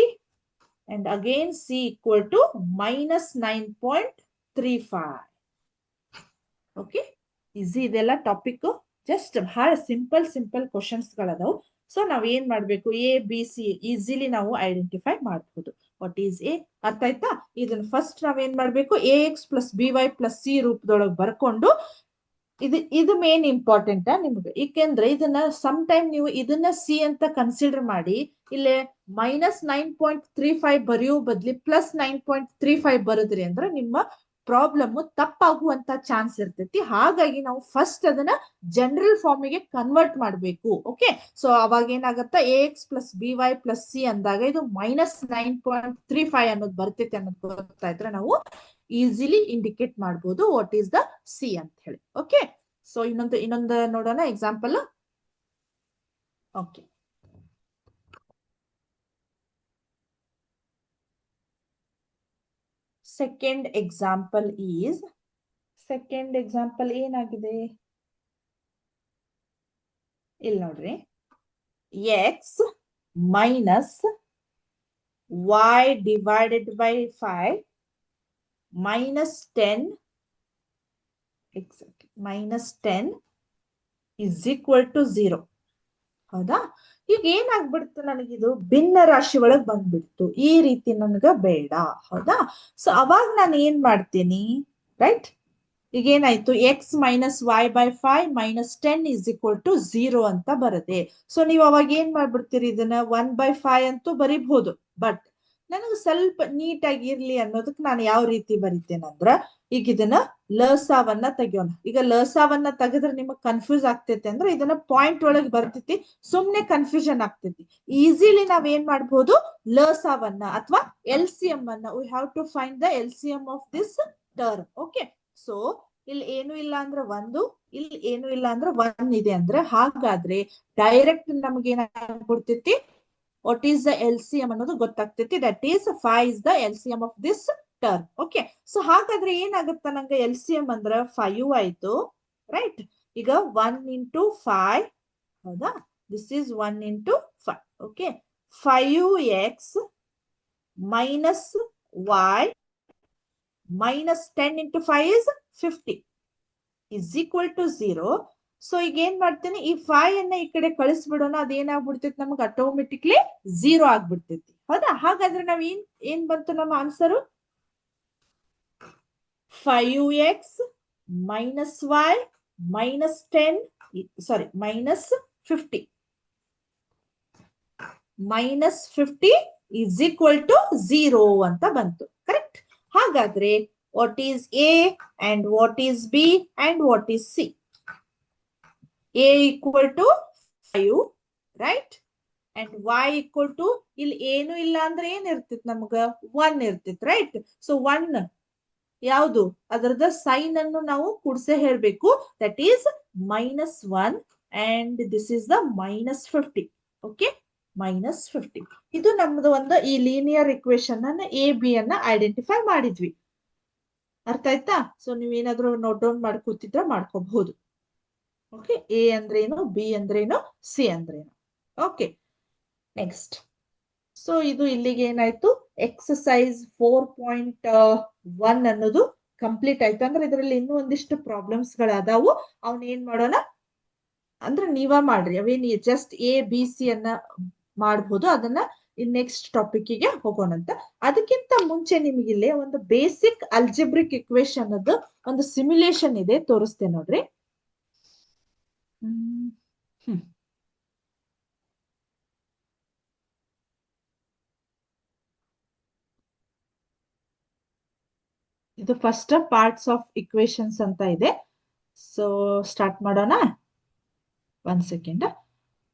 [SPEAKER 1] and again c equal to -9.35. Okay, easy ಇದೆಲ್ಲ topic. Just ಬಹಳ simple questions ಗಳದಾವು. So ನಾವ್ ಏನ್ ಮಾಡ್ಬೇಕು, ಎ ಬಿ ಸಿ ಈಸಿಲಿ ನಾವು ಐಡೆಂಟಿಫೈ ಮಾಡಬಹುದು. ವಾಟ್ ಈಸ್ ಎ ಅರ್ಥ ಆಯ್ತಾ? ಇದನ್ನ ಫಸ್ಟ್ ನಾವ್ ಏನ್ ಮಾಡ್ಬೇಕು, ax plus by plus c ರೂಪದೊಳಗೆ ಬರ್ಕೊಂಡು, ಇದು ಮೇನ್ ಇಂಪಾರ್ಟೆಂಟ್ ನಿಮ್ಗೆ. ಏಕೆಂದ್ರೆ ಇದನ್ನ ಸಮ್ ಟೈಮ್ ನೀವು ಇದನ್ನ ಸಿ ಅಂತ ಕನ್ಸಿಡರ್ ಮಾಡಿ ಇಲ್ಲೇ -9.35 ಬರೆಯೋ ಬದ್ಲಿ +9.35 ಬರದ್ರಿ ಅಂದ್ರೆ ನಿಮ್ಮ ಪ್ರಾಬ್ಲಮ್ ತಪ್ಪಾಗುವಂತ ಚಾನ್ಸ್ ಇರ್ತೈತಿ. ಹಾಗಾಗಿ ನಾವು ಫಸ್ಟ್ ಅದನ್ನ ಜನರಲ್ ಫಾರ್ಮಿಗೆ ಕನ್ವರ್ಟ್ ಮಾಡಬೇಕು. ಓಕೆ, ಸೊ ಅವಾಗ ಏನಾಗತ್ತ, ax plus by plus C ಅಂದಾಗ ಇದು -9.35 ಅನ್ನೋದು ಬರ್ತೈತಿ ಅನ್ನೋದು ಗೊತ್ತಾಯ್ತಾರೆ ನಾವು ಈಸಿಲಿ ಇಂಡಿಕೇಟ್ ಮಾಡಬಹುದು ವಾಟ್ ಈಸ್ ದ ಸಿ ಅಂತ ಹೇಳಿ. ಓಕೆ, ಸೊ ಇನ್ನೊಂದು ನೋಡೋಣ ಎಕ್ಸಾಂಪಲ್. ಓಕೆ, ಸೆಕೆಂಡ್ ಎಕ್ಸಾಂಪಲ್ ಏನಾಗಿದೆ ಇಲ್ಲಿ ನೋಡ್ರಿ, X minus y divided by 5 -10 exactly -10 is equal to 0. ಹೌದಾ? ಈಗ ಏನಾಗ್ಬಿಡ್ತು, ನನಗಿದು ಭಿನ್ನ ರಾಶಿ ಒಳಗ್ ಬಂದ್ಬಿಡ್ತು. ಈ ರೀತಿ ನನ್ಗ ಬೇಡ. ಹೌದಾ? ಸೊ ಅವಾಗ ನಾನು ಏನ್ ಮಾಡ್ತೀನಿ, ರೈಟ್, ಈಗ ಏನಾಯ್ತು, X minus y by 5 -10 is equal to 0 ಅಂತ ಬರುತ್ತೆ. ಸೊ ನೀವು ಅವಾಗ ಏನ್ ಮಾಡ್ಬಿಡ್ತೀರಿ, ಇದನ್ನ 1/5 ಅಂತೂ ಬರಿಬಹುದು. ಬಟ್ ನನಗೆ ಸ್ವಲ್ಪ ನೀಟಾಗಿ ಇರ್ಲಿ ಅನ್ನೋದಕ್ಕೆ ನಾನು ಯಾವ ರೀತಿ ಬರಿತೇನಂದ್ರ, ಈಗ ಇದನ್ನ ಲಸಾವನ್ನ ತೆಗಿಯೋಣ. ಈಗ ಲಸಾವನ್ನ ತೆಗೆದ್ರೆ ನಿಮಗ್ ಕನ್ಫ್ಯೂಸ್ ಆಗ್ತೈತೆ ಅಂದ್ರೆ ಇದನ್ನ ಪಾಯಿಂಟ್ ಒಳಗೆ ಬರ್ತೈತಿ, ಸುಮ್ನೆ ಕನ್ಫ್ಯೂಷನ್ ಆಗ್ತೈತಿ. ಈಸಿಲಿ ನಾವ್ ಏನ್ ಮಾಡ್ಬೋದು, ಲಸಾವನ್ನ ಅಥವಾ LCM ಅನ್ನ, we have to find the LCM of this term. Okay, so ಇಲ್ಲಿ ಏನು ಇಲ್ಲ ಅಂದ್ರೆ 1, ಇಲ್ಲಿ ಏನು ಇಲ್ಲ ಅಂದ್ರೆ 1 ಇದೆ ಅಂದ್ರೆ, ಹಾಗಾದ್ರೆ ಡೈರೆಕ್ಟ್ ನಮ್ಗೆ ಏನಾಗ್ಬಿಡ್ತೈತಿ, ವಾಟ್ ಈಸ್ ದ LCM ಅನ್ನೋದು ಗೊತ್ತಾಗ್ತೈತಿ. That is 5 is the LCM of this term. Okay, so ಹಾಗಾದ್ರೆ ಏನಾಗುತ್ತ, ನಂಗೆ LCM ಅಂದ್ರೆ 5 ಆಯ್ತು, ರೈಟ್. ಈಗ 1 into 5, ಹೌದಾ, this is 1 into 5. Okay, 5x minus y minus 10 into 5 is 50 is equal to 0. So ಈಗ ಏನ್ ಮಾಡ್ತೀನಿ, ಈ 5 ಅನ್ನ ಈ ಕಡೆ ಕಳಿಸ್ಬಿಡೋಣ. ಅದೇನಾಗ್ಬಿಡ್ತೈತಿ, ನಮ್ಗೆ ಆಟೋಮೆಟಿಕ್ಲಿ 0 ಆಗ್ಬಿಡ್ತೈತಿ. ಹೌದಾ? ಹಾಗಾದ್ರೆ ನಾವ್ ಏನ್ ಬಂತು ನಮ್ಮ answer, 5x minus y minus 10 sorry -50 is equal to 0 ಅಂತ ಬಂತು. ಕರೆಕ್ಟ್? ಹಾಗಾದ್ರೆ what is a and what is b and what is C? a equal to 5, right, and y equal to, ಇಲ್ಲಿ ಏನು ಇಲ್ಲ ಅಂದ್ರೆ ಏನ್ ಇರ್ತಿತ್ತು ನಮಗ, 1 ಇರ್ತಿತ್ತು, ರೈಟ್. ಸೊ 1 ಯಾವುದು, ಅದರದ ಸೈನ್ ಅನ್ನು ನಾವು ಕೂಡ್ಸೆ ಹೇಳ್ಬೇಕು. That is -1 and this is the -50. Okay, -50. ಇದು ನಮ್ದು ಒಂದು ಈ ಲೀನಿಯರ್ ಇಕ್ವೇಶನ್ ಅನ್ನ ಎ ಬಿ ಅನ್ನ ಐಡೆಂಟಿಫೈ ಮಾಡಿದ್ವಿ. ಅರ್ಥ ಆಯ್ತಾ? ಸೊ ನೀವೇನಾದ್ರೂ ನೋಟ್ ಡೌನ್ ಮಾಡ್ಕೊತಿದ್ರ ಮಾಡ್ಕೋಬಹುದು. ಓಕೆ, ಎ ಅಂದ್ರೇನು, ಬಿ ಅಂದ್ರೇನು, ಸಿ ಅಂದ್ರೇನು. Okay, next. ಸೊ ಇದು ಇಲ್ಲಿಗೆ ಏನಾಯ್ತು, ಎಕ್ಸಸೈಸ್ 4.1 ಅನ್ನೋದು ಕಂಪ್ಲೀಟ್ ಆಯ್ತು. ಅಂದ್ರೆ ಇದರಲ್ಲಿ ಇನ್ನೂ ಒಂದಿಷ್ಟು ಪ್ರಾಬ್ಲಮ್ಸ್ ಗಳದಾವು. ಅವನ್ ಏನ್ ಮಾಡೋಣ ಅಂದ್ರೆ ನೀವ ಮಾಡ್ರಿ, ಅವೇನ್ ಜಸ್ಟ್ ಎ ಬಿ ಸಿ ಅನ್ನ ಮಾಡ್ಬೋದು. ಅದನ್ನ ನೆಕ್ಸ್ಟ್ ಟಾಪಿಕ್ಗೆ ಹೋಗೋಣಂತ. ಅದಕ್ಕಿಂತ ಮುಂಚೆ ನಿಮ್ಗೆ ಇಲ್ಲಿ ಒಂದು ಬೇಸಿಕ್ ಅಲ್ಜಿಬ್ರಿಕ್ ಇಕ್ವೇಶನ್ ಅದು ಒಂದು ಸಿಮ್ಯುಲೇಷನ್ ಇದೆ, ತೋರಿಸ್ತೇನೆ ನೋಡ್ರಿ. ಹ್ಮ್ ಇದು ಫಸ್ಟ್ ಪಾರ್ಟ್ಸ್ ಆಫ್ ಇಕ್ವೇಶನ್ಸ್ ಅಂತ ಇದೆ. ಸೊ ಸ್ಟಾರ್ಟ್ ಮಾಡೋಣ. ಒಂದ್ ಸೆಕೆಂಡ್.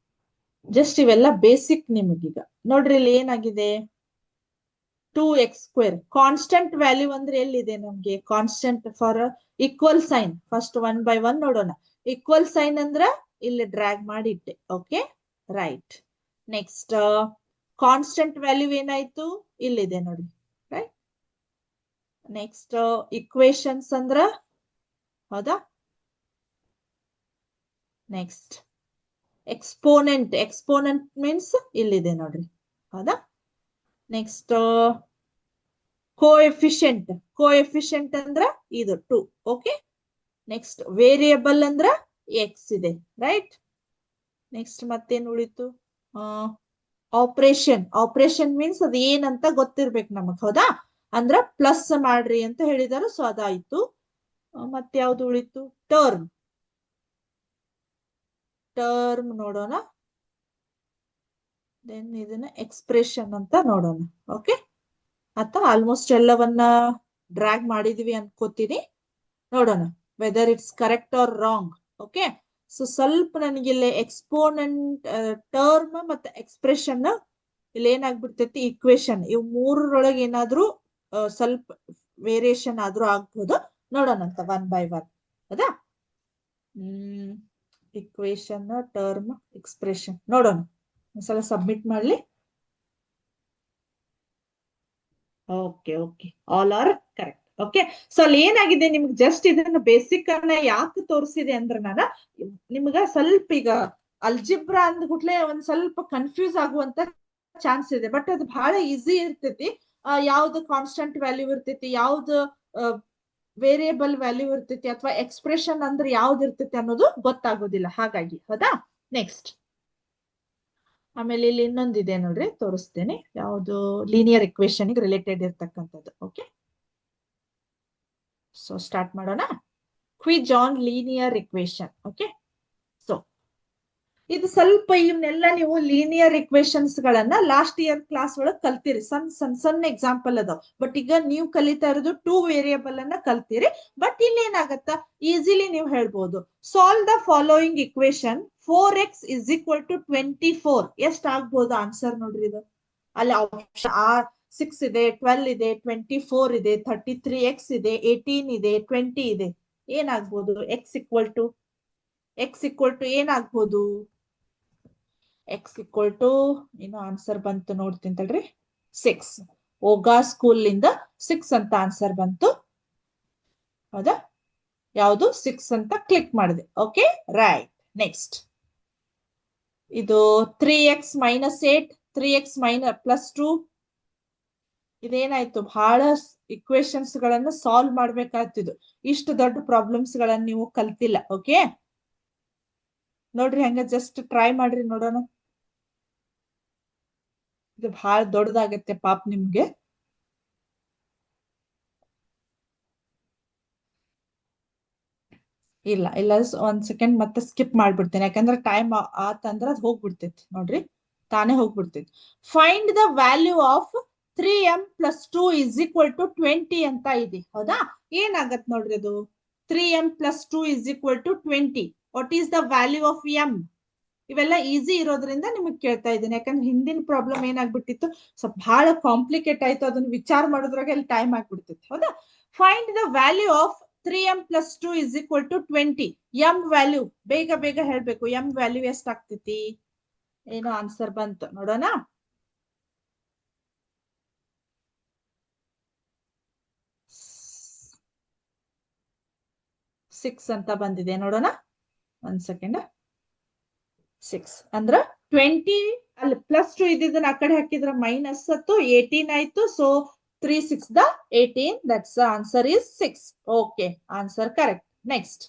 [SPEAKER 1] ಜಸ್ಟ್ ಇವೆಲ್ಲ ಬೇಸಿಕ್ ನಿಮಗೀಗ. ನೋಡ್ರಿ ಇಲ್ಲಿ ಏನಾಗಿದೆ, 2x² ಕಾನ್ಸ್ಟೆಂಟ್ ವ್ಯಾಲ್ಯೂ ಅಂದ್ರೆ ಎಲ್ಲಿದೆ ನಮ್ಗೆ? Constant for equal sign first 1 by 1 ನೋಡೋಣ. ಈಕ್ವಲ್ ಸೈನ್ ಅಂದ್ರ ಇಲ್ಲಿ ಡ್ರ್ಯಾಗ್ ಮಾಡಿ ಇಟ್ಟೆ. Okay, right. Next constant value ಏನಾಯ್ತು? ಇಲ್ಲಿದೆ ನೋಡಿ, ರೈಟ್. ನೆಕ್ಸ್ಟ್ ಇಕ್ವೇಶನ್ಸ್ ಅಂದ್ರ, ಹೌದಾ? ನೆಕ್ಸ್ಟ್ ಎಕ್ಸ್ಪೋನೆಂಟ್ ಮೀನ್ಸ್ ಇಲ್ಲಿದೆ ನೋಡ್ರಿ, ಹೌದಾ? ನೆಕ್ಸ್ಟ್ ಕೋಎಫಿಷಿಯಂಟ್ ಅಂದ್ರ ಇದು 2. ಓಕೆ, ನೆಕ್ಸ್ಟ್ ವೇರಿಯಬಲ್ ಅಂದ್ರ ಎಕ್ಸ್ ಇದೆ, ರೈಟ್. ನೆಕ್ಸ್ಟ್ ಮತ್ತೇನ್ ಉಳಿತು? ಆಪರೇಷನ್ ಮೀನ್ಸ್ ಅದು ಏನಂತ ಗೊತ್ತಿರ್ಬೇಕು ನಮಗ್, ಹೌದಾ? ಅಂದ್ರ ಪ್ಲಸ್ ಮಾಡ್ರಿ ಅಂತ ಹೇಳಿದಾರು, ಸೊ ಅದಾಯ್ತು. ಮತ್ತೆ ಯಾವ್ದು ಉಳಿತು? ಟರ್ಮ್ ನೋಡೋಣ. ದೆನ್ ಇದನ್ನ ಎಕ್ಸ್ಪ್ರೆಷನ್ ಅಂತ ನೋಡೋಣ. ಓಕೆ, ಅಥವಾ ಆಲ್ಮೋಸ್ಟ್ ಎಲ್ಲವನ್ನ ಡ್ರ್ಯಾಗ್ ಮಾಡಿದೀವಿ ಅನ್ಕೋತೀನಿ. ನೋಡೋಣ whether it's correct or wrong. Okay, so ಸ್ವಲ್ಪ ನನಗಿಲ್ಲಿ ಎಕ್ಸ್ಪೋನೆಂಟ್ ಟರ್ಮ್ ಮತ್ತೆ ಎಕ್ಸ್ಪ್ರೆಷನ್ ಇಲ್ಲಿ ಏನಾಗ್ಬಿಡ್ತೈತಿ, ಇಕ್ವೇಶನ್ ಇವ್ ಮೂರರೊಳಗೆ ಏನಾದ್ರೂ ಸ್ವಲ್ಪ ವೇರಿಯೇಷನ್ ಆದ್ರೂ ಆಗ್ಬೋದು. ನೋಡೋಣಂತ 1 by 1, ಹೌದಾ? ಇಕ್ವೇಶನ್, ಟರ್ಮ್, ಎಕ್ಸ್ಪ್ರೆಷನ್ ನೋಡೋಣ. ಒಂದ್ಸಲ ಸಬ್ಮಿಟ್ ಮಾಡ್ಲಿ. Okay okay, all are correct. Okay, so ಅಲ್ಲಿ ಏನಾಗಿದೆ ನಿಮ್ಗೆ, ಜಸ್ಟ್ ಇದನ್ನ ಬೇಸಿಕ್ ಅನ್ನ ಯಾಕೆ ತೋರಿಸಿದೆ ಅಂದ್ರೆ ನಾನು ನಿಮ್ಗ ಸ್ವಲ್ಪ ಈಗ ಅಲ್ಜಿಬ್ರಾ ಅಂದ್ಬಿಟ್ಲೆ ಒಂದ್ ಸ್ವಲ್ಪ ಕನ್ಫ್ಯೂಸ್ ಆಗುವಂತ ಚಾನ್ಸ್ ಇದೆ. ಬಟ್ ಅದು ಬಹಳ ಈಸಿ ಇರ್ತೈತಿ. ಯಾವ್ದು ಕಾನ್ಸ್ಟೆಂಟ್ ವ್ಯಾಲ್ಯೂ ಇರ್ತೈತಿ, ಯಾವ್ದು ವೇರಿಯಬಲ್ ವ್ಯಾಲ್ಯೂ ಇರ್ತೈತಿ, ಅಥವಾ ಎಕ್ಸ್ಪ್ರೆಷನ್ ಅಂದ್ರೆ ಯಾವ್ದು ಇರ್ತೈತಿ ಅನ್ನೋದು ಗೊತ್ತಾಗೋದಿಲ್ಲ. ಹಾಗಾಗಿ, ಹೌದಾ? ನೆಕ್ಸ್ಟ್ ಆಮೇಲೆ ಇಲ್ಲಿ ಇನ್ನೊಂದಿದೆ ನೋಡ್ರಿ, ತೋರಿಸ್ತೇನೆ. ಯಾವುದು? ಲೀನಿಯರ್ ಇಕ್ವೇಶನ್ ರಿಲೇಟೆಡ್ ಇರ್ತಕ್ಕಂಥದ್ದು. ಓಕೆ, ಸೊ ಸ್ಟಾರ್ಟ್ ಮಾಡೋಣ. Quiz on linear equation. Okay, so ಇದು ಸ್ವಲ್ಪ ಇವನ್ನೆಲ್ಲ ನೀವು ಲೀನಿಯರ್ ಇಕ್ವೇಶನ್ಸ್ ಗಳನ್ನ ಲಾಸ್ಟ್ ಇಯರ್ ಕ್ಲಾಸ್ ಒಳಗೆ ಕಲ್ತೀರಿ. ಸಣ್ಣ ಎಕ್ಸಾಂಪಲ್ ಅದಾವ. ಬಟ್ ಈಗ ನೀವು ಕಲಿತಾ ಇರೋದು 2 ವೇರಿಯಬಲ್ ಅನ್ನ ಕಲ್ತೀರಿ. ಬಟ್ ಇಲ್ಲಿ ಏನಾಗತ್ತ, ಈಸಿಲಿ ನೀವು ಹೇಳ್ಬೋದು. Solve the following equation 4x = 24. ಎಷ್ಟ್ ಆಗ್ಬೋದು ಆನ್ಸರ್ ನೋಡ್ರಿ ಇದು. ಅಲ್ಲಿ ಆಪ್ಷನ್ 6 ಇದೆ, 12 ಇದೆ, 24 ಇದೆ, 33x ಇದೆ, 18 ಇದೆ, 20 ಇದೆ. ಏನಾಗ್ಬೋದು? x ಏನಾಗ್ಬೋದು? ಏನು ಆನ್ಸರ್ ಬಂತು ನೋಡ್ತೀನಿ ತಡ್ರಿ. 6. ಓಗಾ ಸ್ಕೂಲ್ ಇಂದ 6 ಅಂತ ಆನ್ಸರ್ ಬಂತು, ಹೌದಾ? ಯಾವುದು? 6 ಅಂತ ಕ್ಲಿಕ್ ಮಾಡಿದೆ. Okay, right. ನೆಕ್ಸ್ಟ್ ಇದು 3x - 8, 3x + 2. ಇದೇನಾಯ್ತು? ಬಹಳ ಇಕ್ವೇಶನ್ಸ್ ಗಳನ್ನ ಸಾಲ್ವ್ ಮಾಡ್ಬೇಕಾಗ್ತಿದ್ದು. ಇಷ್ಟು ದೊಡ್ಡ ಪ್ರಾಬ್ಲಮ್ಸ್ ಗಳನ್ನ ನೀವು ಕಲ್ತಿಲ್ಲ. ಓಕೆ, ನೋಡ್ರಿ, ಹಂಗ ಜಸ್ಟ್ ಟ್ರೈ ಮಾಡ್ರಿ, ನೋಡೋಣ. ಇದು ಬಹಳ ದೊಡ್ಡದಾಗತ್ತೆ ಪಾಪ ನಿಮ್ಗೆ. ಇಲ್ಲ ಇಲ್ಲ, ಒಂದ್ ಸೆಕೆಂಡ್ ಮತ್ತೆ ಸ್ಕಿಪ್ ಮಾಡ್ಬಿಡ್ತೇನೆ. ಯಾಕಂದ್ರೆ ಟೈಮ್ ಆತಂದ್ರ ಅದು ಹೋಗ್ಬಿಡ್ತೈತಿ. ನೋಡ್ರಿ, ತಾನೇ ಹೋಗ್ಬಿಡ್ತೈತಿ. Find the value of 3m + 2 = 20 ಅಂತ ಇದೆ, ಹೌದಾ? ಏನಾಗತ್ ನೋಡ್ರಿ ಅದು. 3m + 2 = 20. What is the value of m? ಇವೆಲ್ಲ ಈಸಿ ಇರೋದ್ರಿಂದ ನಿಮಗ್ ಕೇಳ್ತಾ ಇದ್ದೀನಿ. ಯಾಕಂದ್ರೆ ಹಿಂದಿನ ಪ್ರಾಬ್ಲಮ್ ಏನಾಗ್ಬಿಟ್ಟಿತ್ತು, ಸ್ವಲ್ಪ ಬಹಳ ಕಾಂಪ್ಲಿಕೇಟ್ ಆಯ್ತು. ಅದನ್ನ ವಿಚಾರ ಮಾಡೋದ್ರಾಗ ಅಲ್ಲಿ ಟೈಮ್ ಆಗ್ಬಿಡ್ತಿತ್ತು, ಹೌದಾ? Find the value of 3m + 2 = 20. m value ಬೇಗ ಬೇಗ ಹೇಳ್ಬೇಕು. m ವ್ಯಾಲ್ಯೂ ಎಷ್ಟಾಗ್ತೈತಿ? ಏನೋ ಆನ್ಸರ್ ಬಂತು, ನೋಡೋಣ. ಸಿಕ್ಸ್ ಅಂತ ಬಂದಿದೆ, ನೋಡೋಣ. ಒಂದ್ ಸೆಕೆಂಡ್. 6 ಅಂದ್ರ 20 ಅಲ್ಲಿ +2 ಇದ್ದಿದ್ದನ್ನ ಆ ಕಡೆ ಹಾಕಿದ್ರ ಮೈನಸ್ ಹತ್ತು, 18 ಆಯ್ತು. So 3 × 6 = 18. That's the answer is 6. Okay, answer correct. Next,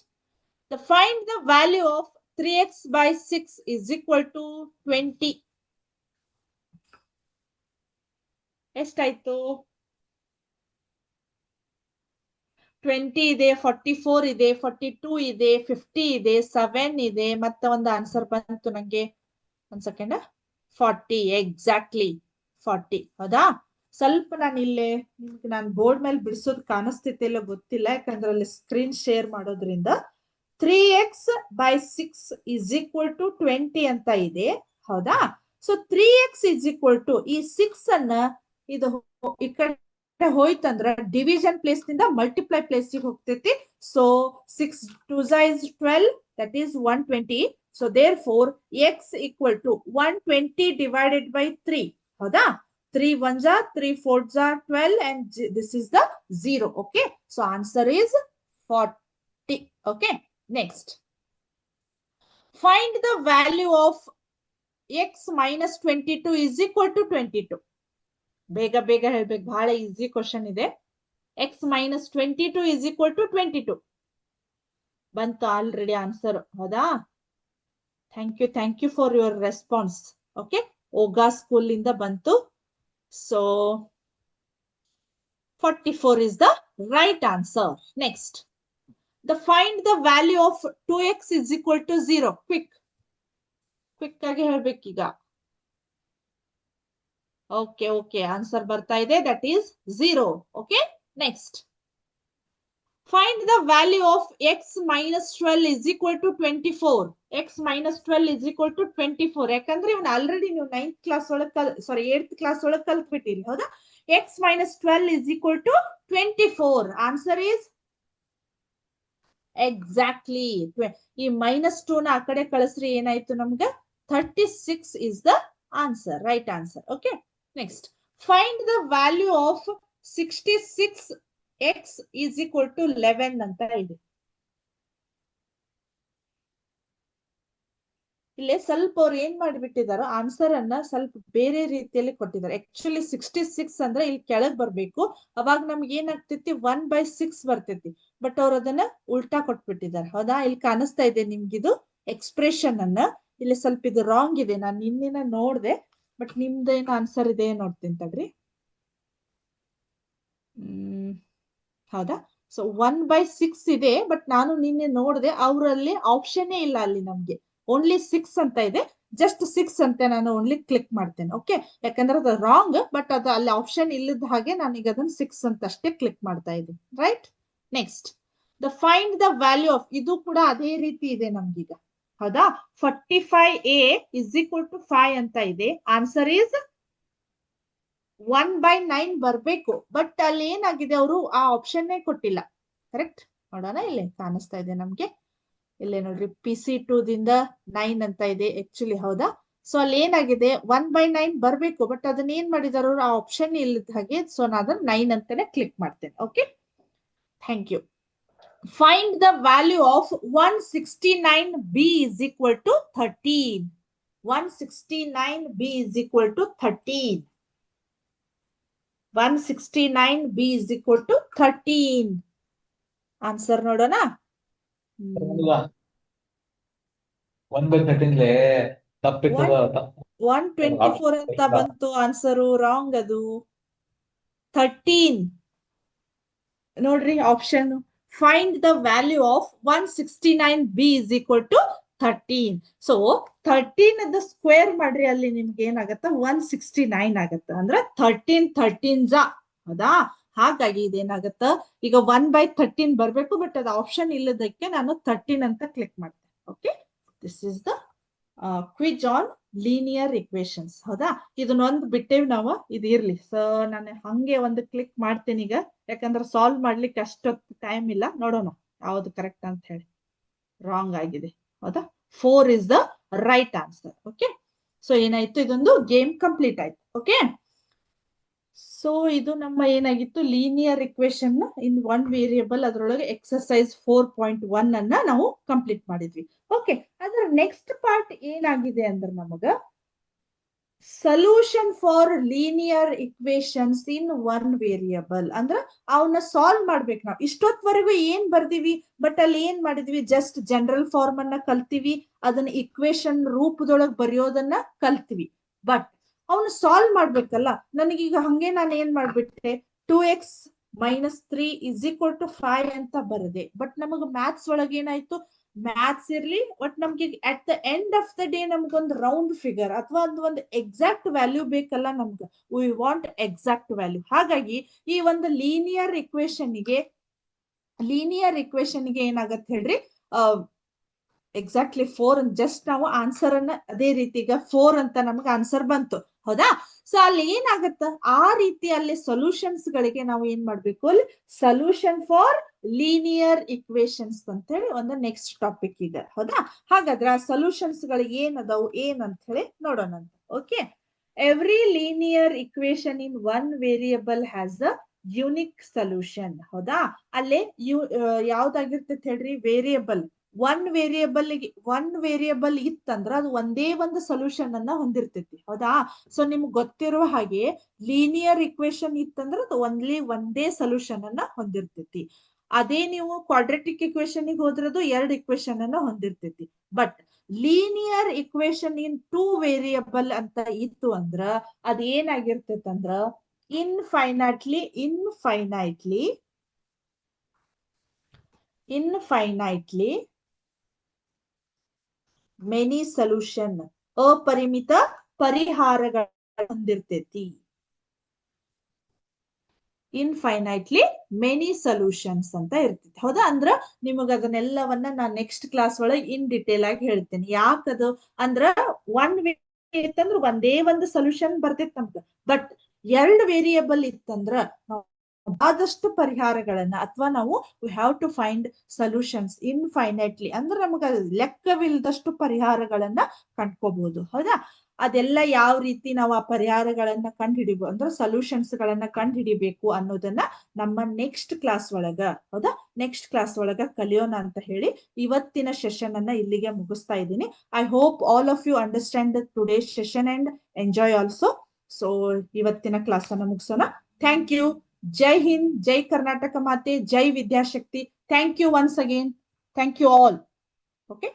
[SPEAKER 1] find the value of 3x / 6 = 20. ಎಷ್ಟಾಯ್ತು? 20 ಇದೆ, 44 ಇದೆ, 42 ಇದೆ, 50 ಇದೆ, 7 ಇದೆ, ಮತ್ತೆ ಒಂದು ಆನ್ಸರ್ ಬಂತು ನಂಗೆ. ಒಂದ್ ಸೆಕೆಂಡ್. 40 ಎಕ್ಸಾಕ್ಟ್ಲಿ 40. ಹೌದಾ? ಸ್ವಲ್ಪ ನಾನು ಇಲ್ಲೇ ನಿಮ್ಗೆ ನಾನು ಬೋರ್ಡ್ ಮೇಲೆ ಬಿಡಿಸೋದು ಕಾಣಿಸ್ತಿತ್ತೆ ಇಲ್ಲ ಗೊತ್ತಿಲ್ಲ, ಯಾಕಂದ್ರೆ ಅಲ್ಲಿ ಸ್ಕ್ರೀನ್ ಶೇರ್ ಮಾಡೋದ್ರಿಂದ. 3x/6 is equal to 20 ಅಂತ ಇದೆ. ಹೌದಾ? So 3x is equal to ಈ 6 ಅನ್ನ ಇದು ಈ ಕಡೆ ಹೋಯ್ತಂದ್ರ ಡಿವಿಷನ್ ಪ್ಲೇಸ್ ನಿಂದ ಮಲ್ಟಿಪ್ಲೈ ಪ್ಲೇಸ್ ಹೋಗ್ತೈತಿ. So 6 2s is 12, that is 120. So therefore x equal to 120 divided by 3. ಹೌದಾ? 3 1s are 3 4s are 12 and this is the 0. Okay, so answer is 40. Okay, next, find the value of x minus 22 is equal to 22. ಬೇಗ ಬೇಗ ಹೇಳ್ಬೇಕು, ಬಹಳ easy question ಇದೆ. x minus 22 is equal to 22. ಬಂತು already answer. ಹೌದಾ? Thank you for your response. Okay, ಓಗಾ school ಇಂದ ಬಂತು. So 44 is the right answer. Next, find the value of 2x is equal to 0. Quick ಆಗಿ ಹೇಳ್ಬೇಕೀಗ. Okay answer ಬರ್ತಾ ಇದೆ, that is 0. Okay, next, find the value of x minus 12 is equal to 24. x minus 12 is equal to 24. ಯಾಕಂದ್ರೆ ಇವನ್ already ನೀವು 9th class ಒಳಗೆ 8th class ಒಳಗೆ ಕಲ್ತ್ಬಿಟ್ಟಿರಿ. ಹೌದಾ? x minus 12 is equal to 24. Answer is exactly ಈ -2 ನ ಆ ಕಡೆ ಕಳಿಸ್ರಿ ಏನಾಯ್ತು ನಮ್ಗೆ? 36 is the answer, right answer. Okay, next, find the value of 66x is equal to 11 ಅಂತ ಇದೆ. ಇಲ್ಲೇ ಸ್ವಲ್ಪ ಅವ್ರು ಏನ್ ಮಾಡಿಬಿಟ್ಟಿದಾರೋ ಆನ್ಸರ್ ಅನ್ನ ಸ್ವಲ್ಪ ಬೇರೆ ರೀತಿಯಲ್ಲಿ ಕೊಟ್ಟಿದ್ದಾರೆ. ಆಕ್ಚುಲಿ 66 ಅಂದ್ರೆ ಇಲ್ಲಿ ಕೆಳಗ್ ಬರ್ಬೇಕು, ಅವಾಗ ನಮ್ಗೆ ಏನಾಗ್ತೈತಿ 1/6 ಬರ್ತೈತಿ. ಬಟ್ ಅವ್ರು ಅದನ್ನ ಉಲ್ಟಾ ಕೊಟ್ಬಿಟ್ಟಿದ್ದಾರೆ. ಹೌದಾ? ಇಲ್ಲಿ ಕಾಣಿಸ್ತಾ ಇದೆ ನಿಮ್ಗಿದು ಎಕ್ಸ್ಪ್ರೆಷನ್ ಅನ್ನ. ಇಲ್ಲಿ ಸ್ವಲ್ಪ ಇದು ರಾಂಗ್ ಇದೆ, ನಾನು ನಿನ್ನೆ ನೋಡ್ದೆ. ಬಟ್ ನಿಮ್ದೇನು ಆನ್ಸರ್ ಇದೆ ನೋಡ್ತೀನಿ ತಡ್ರಿ. ಹೌದಾ? ಸೊ 1/6 ಇದೆ, ಬಟ್ ನಾನು ನಿನ್ನೆ ನೋಡ್ದೆ ಅವರಲ್ಲಿ ಆಪ್ಷನ್ನೇ ಇಲ್ಲ ಅಲ್ಲಿ ನಮ್ಗೆ. ಓನ್ಲಿ 6 ಅಂತ ಇದೆ. ಜಸ್ಟ್ 6 ಅಂತ ನಾನು ಓನ್ಲಿ ಕ್ಲಿಕ್ ಮಾಡ್ತೇನೆ. ಓಕೆ, ಯಾಕಂದ್ರೆ ಅದು ರಾಂಗ್, ಬಟ್ ಅದು ಅಲ್ಲಿ ಆಪ್ಷನ್ ಇಲ್ಲದ ಹಾಗೆ ನಾನೀಗ ಅದನ್ನ 6 ಅಂತ ಅಷ್ಟೇ ಕ್ಲಿಕ್ ಮಾಡ್ತಾ ಇದ್ದೀನಿ. Right? Next, find the value of, ಇದು ಕೂಡ ಅದೇ ರೀತಿ ಇದೆ ನಮ್ಗೀಗ. ಹೌದಾ? 45a is equal to 5 ಅಂತ ಇದೆ. ಆನ್ಸರ್ ಈಸ್ 1/9 ಬರ್ಬೇಕು, ಬಟ್ ಅಲ್ಲಿ ಏನಾಗಿದೆ ಅವರು ಆ ಆಪ್ಷನ್ ಕೊಟ್ಟಿಲ್ಲ. ಕರೆಕ್ಟ್? ನೋಡೋಣ, ಇಲ್ಲಿ ಕಾಣಿಸ್ತಾ ಇದೆ ನಮ್ಗೆ. ಇಲ್ಲೇ ನೋಡ್ರಿ, PC2 ದಿಂದ 9 ಅಂತ ಇದೆ ಆಕ್ಚುಲಿ. ಹೌದಾ? ಸೊ ಅಲ್ಲಿ ಏನಾಗಿದೆ 1/9 ಬರ್ಬೇಕು, ಬಟ್ ಅದನ್ನ ಏನ್ ಮಾಡಿದಾರ ಆ ಆಪ್ಷನ್ ಇಲ್ಲದ ಹಾಗೆ. ಸೊ ನಾನು ಅದನ್ನ 9 ಅಂತಾನೆ ಕ್ಲಿಕ್ ಮಾಡ್ತೇನೆ. Okay, thank you. Find the value of 169b is equal to 13. 169b is equal to 13. 169b is equal to 13. Answer ನೋಡೋಣ. 124 ಅಂತ ಬಂತು ಆನ್ಸರು. ರಾಂಗ್ ಅದು. 13 ನೋಡ್ರಿ option. Find the value of 169b is equal to 13. So 13 ಅದ square ಮಾಡ್ರಿ, ಅಲ್ಲಿ ನಿಮ್ಗೆ ಏನಾಗತ್ತ 169 ಆಗತ್ತ. ಅಂದ್ರೆ 13 13s. ಹೌದಾ? ಹಾಗಾಗಿ ಇದೇನಾಗತ್ತ ಈಗ 1/13 ಬರ್ಬೇಕು, ಬಟ್ ಅದು ಆಪ್ಷನ್ ಇಲ್ಲದಕ್ಕೆ ನಾನು 13 ಅಂತ ಕ್ಲಿಕ್ ಮಾಡ್ತೇನೆ. Okay, this is the quiz on linear equations. ಹೌದಾ? ಇದನ್ನೊಂದು ಬಿಟ್ಟೇವಿ ನಾವು, ಇದು ಇರ್ಲಿ. ಸೊ ನಾನು ಹಂಗೆ ಒಂದು ಕ್ಲಿಕ್ ಮಾಡ್ತೇನೆ ಈಗ, ಯಾಕಂದ್ರೆ ಸಾಲ್ವ್ ಮಾಡ್ಲಿಕ್ಕೆ ಅಷ್ಟೊತ್ತು ಟೈಮ್ ಇಲ್ಲ. ನೋಡೋಣ ಯಾವ್ದು ಕರೆಕ್ಟ್ ಅಂತ ಹೇಳಿ. ರಾಂಗ್ ಆಗಿದೆ. ಹೌದಾ? 4 is the right answer. Okay, so ಏನಾಯ್ತು, ಇದೊಂದು ಗೇಮ್ ಕಂಪ್ಲೀಟ್ ಆಯ್ತು. ಓಕೆ, ಸೊ ಇದು ನಮ್ಮ ಏನಾಗಿತ್ತು, ಲೀನಿಯರ್ ಇಕ್ವೇಶನ್ ಇನ್ 1 ವೇರಿಯಬಲ್, ಅದರೊಳಗೆ ಎಕ್ಸರ್ಸೈಸ್ 4.1 ಅನ್ನ ನಾವು ಕಂಪ್ಲೀಟ್ ಮಾಡಿದ್ವಿ. ಓಕೆ, ಅದರ ನೆಕ್ಸ್ಟ್ ಪಾರ್ಟ್ ಏನಾಗಿದೆ ಅಂದ್ರೆ ನಮಗ solution for linear equations in 1 variable. ಅಂದ್ರ ಅವನ್ನ ಸಾಲ್ವ್ ಮಾಡ್ಬೇಕು ನಾವು. ಇಷ್ಟೊತ್ವರೆಗೂ ಏನ್ ಬರ್ದಿವಿ, ಬಟ್ ಅಲ್ಲಿ ಏನ್ ಮಾಡಿದ್ವಿ, ಜಸ್ಟ್ ಜನರಲ್ ಫಾರ್ಮ್ ಅನ್ನ ಕಲ್ತೀವಿ, ಅದನ್ನ ಇಕ್ವೇಶನ್ ರೂಪದೊಳಗೆ ಬರೆಯೋದನ್ನ ಕಲ್ತೀವಿ. ಬಟ್ ಅವನು ಸಾಲ್ವ್ ಮಾಡ್ಬೇಕಲ್ಲ. ನನಗೀಗ ಹಂಗೆ ನಾನು ಏನ್ ಮಾಡ್ಬಿಟ್ಟೆ, 2x -3 = 5 ಅಂತ ಬರದೆ. ಬಟ್ ನಮಗ ಮ್ಯಾಥ್ಸ್ ಒಳಗೆ ಏನಾಯ್ತು, ಮ್ಯಾಥ್ಸ್ ಇರ್ಲಿ ಬಟ್ ನಮ್ಗೆ at the end of the day ನಮ್ಗೊಂದು ರೌಂಡ್ ಫಿಗರ್ ಅಥವಾ ಒಂದು ಎಕ್ಸಾಕ್ಟ್ ವ್ಯಾಲ್ಯೂ ಬೇಕಲ್ಲ ನಮ್ಗೆ. We want exact value. ಹಾಗಾಗಿ ಈ ಒಂದು ಲೀನಿಯರ್ ಇಕ್ವೇಶನ್ಗೆ ಏನಾಗತ್ತೆ ಹೇಳ್ರಿ, ಎಕ್ಸಾಕ್ಟ್ಲಿ 4 ಜಸ್ಟ್ ನಾವು ಆನ್ಸರ್ ಅನ್ನ ಅದೇ ರೀತಿ ಈಗ 4 ಅಂತ ನಮ್ಗೆ ಆನ್ಸರ್ ಬಂತು, ಹೌದಾ? ಸೊ ಅಲ್ಲಿ ಏನಾಗತ್ತ, ಆ ರೀತಿ ಅಲ್ಲಿ ಸೊಲ್ಯೂಷನ್ಸ್ ಗಳಿಗೆ ನಾವು ಏನ್ ಮಾಡ್ಬೇಕು, ಅಲ್ಲಿ ಸೊಲ್ಯೂಷನ್ ಫಾರ್ ಲೀನಿಯರ್ ಇಕ್ವೇಶನ್ಸ್ ಅಂತ ಹೇಳಿ ಒಂದು ನೆಕ್ಸ್ಟ್ ಟಾಪಿಕ್ ಇದೆ, ಹೌದಾ? ಹಾಗಾದ್ರೆ ಆ ಸೊಲ್ಯೂಷನ್ಸ್ ಗಳಿಗೆ ಏನದಾವು ಅಂತ ಹೇಳಿ ನೋಡೋಣ. Okay, every linear equation in one variable has a unique solution, ಹೌದಾ? ಅಲ್ಲೇ ಯಾವ್ದಾಗಿರ್ತೈತೆ ಹೇಳ್ರಿ, ವೇರಿಯಬಲ್. ಒನ್ ವೇರಿಯಬಲ್ ಇತ್ತಂದ್ರ ಅದು ಒಂದೇ ಒಂದು ಸೊಲ್ಯೂಷನ್ ಅನ್ನ ಹೊಂದಿರ್ತೈತಿ, ಹೌದಾ? ಸೊ ನಿಮ್ಗೆ ಗೊತ್ತಿರುವ ಹಾಗೆ ಲೀನಿಯರ್ ಇಕ್ವೇಶನ್ ಇತ್ತಂದ್ರ ಅದು ಒಂದೇ ಸೊಲ್ಯೂಷನ್ ಅನ್ನ ಹೊಂದಿರ್ತೈತಿ. ಅದೇ ನೀವು ಕ್ವಾಡ್ರೆಟಿಕ್ ಇಕ್ವೇಶನ್ ಹೋದ್ರದು 2 ಇಕ್ವೇಶನ್ ಅನ್ನ ಹೊಂದಿರ್ತೈತಿ. But linear equation in 2 variable ಅಂತ ಇತ್ತು ಅಂದ್ರ ಅದ್ ಏನಾಗಿರ್ತೈತಂದ್ರ ಇನ್ಫೈನೈಟ್ಲಿ ಮೆನಿ ಸೊಲ್ಯೂಷನ್, ಅಪರಿಮಿತ ಪರಿಹಾರಗಳ ಹೊಂದಿರ್ತೈತಿ. ಇನ್ಫೈನೈಟ್ಲಿ ಮೆನಿ ಸೊಲ್ಯೂಷನ್ಸ್ ಅಂತ ಇರ್ತೈತಿ, ಹೌದಾ? ಅಂದ್ರ ನಿಮಗ ಅದನ್ನೆಲ್ಲವನ್ನ ನಾನ್ ನೆಕ್ಸ್ಟ್ ಕ್ಲಾಸ್ ಒಳಗೆ ಇನ್ ಡಿಟೇಲ್ ಆಗಿ ಹೇಳ್ತೇನೆ. ಯಾಕದು ಅಂದ್ರ ಒನ್ ಇತ್ತಂದ್ರ ಒಂದೇ ಒಂದು ಸೊಲ್ಯೂಷನ್ ಬರ್ತೈತಿ ನಮ್ಗ. ಬಟ್ 2 ವೇರಿಯಬಲ್ ಇತ್ತಂದ್ರ ಆದಷ್ಟು ಪರಿಹಾರಗಳನ್ನ ಅಥವಾ ನಾವು we have to find solutions infinitely, ಅಂದ್ರೆ ನಮಗ ಲೆಕ್ಕವಿಲ್ಲದಷ್ಟು ಪರಿಹಾರಗಳನ್ನ ಕಂಡ್ಕೋಬಹುದು, ಹೌದಾ? ಅದೆಲ್ಲ ಯಾವ ರೀತಿ ನಾವು ಆ ಪರಿಹಾರಗಳನ್ನ ಕಂಡುಹಿಡಿಬಹುದು ಅಂದ್ರೆ ಸೊಲ್ಯೂಷನ್ಸ್ ಗಳನ್ನ ಕಂಡುಹಿಡಿಬೇಕು ಅನ್ನೋದನ್ನ ನಮ್ಮ ನೆಕ್ಸ್ಟ್ ಕ್ಲಾಸ್ ಒಳಗ, ಹೌದಾ, ನೆಕ್ಸ್ಟ್ ಕ್ಲಾಸ್ ಒಳಗ ಕಲಿಯೋಣ ಅಂತ ಹೇಳಿ ಇವತ್ತಿನ ಸೆಷನ್ ಅನ್ನ ಇಲ್ಲಿಗೆ ಮುಗಿಸ್ತಾ ಇದ್ದೀನಿ. I hope all of you understand today's session and enjoy also. So ಇವತ್ತಿನ ಕ್ಲಾಸ್ ಅನ್ನ ಮುಗಿಸೋಣ. Thank you. ಜೈ ಹಿಂದ್, ಜೈ ಕರ್ನಾಟಕ ಮಾತೆ, ಜೈ Vidyashakti. Thank you once again. Thank you all. Okay.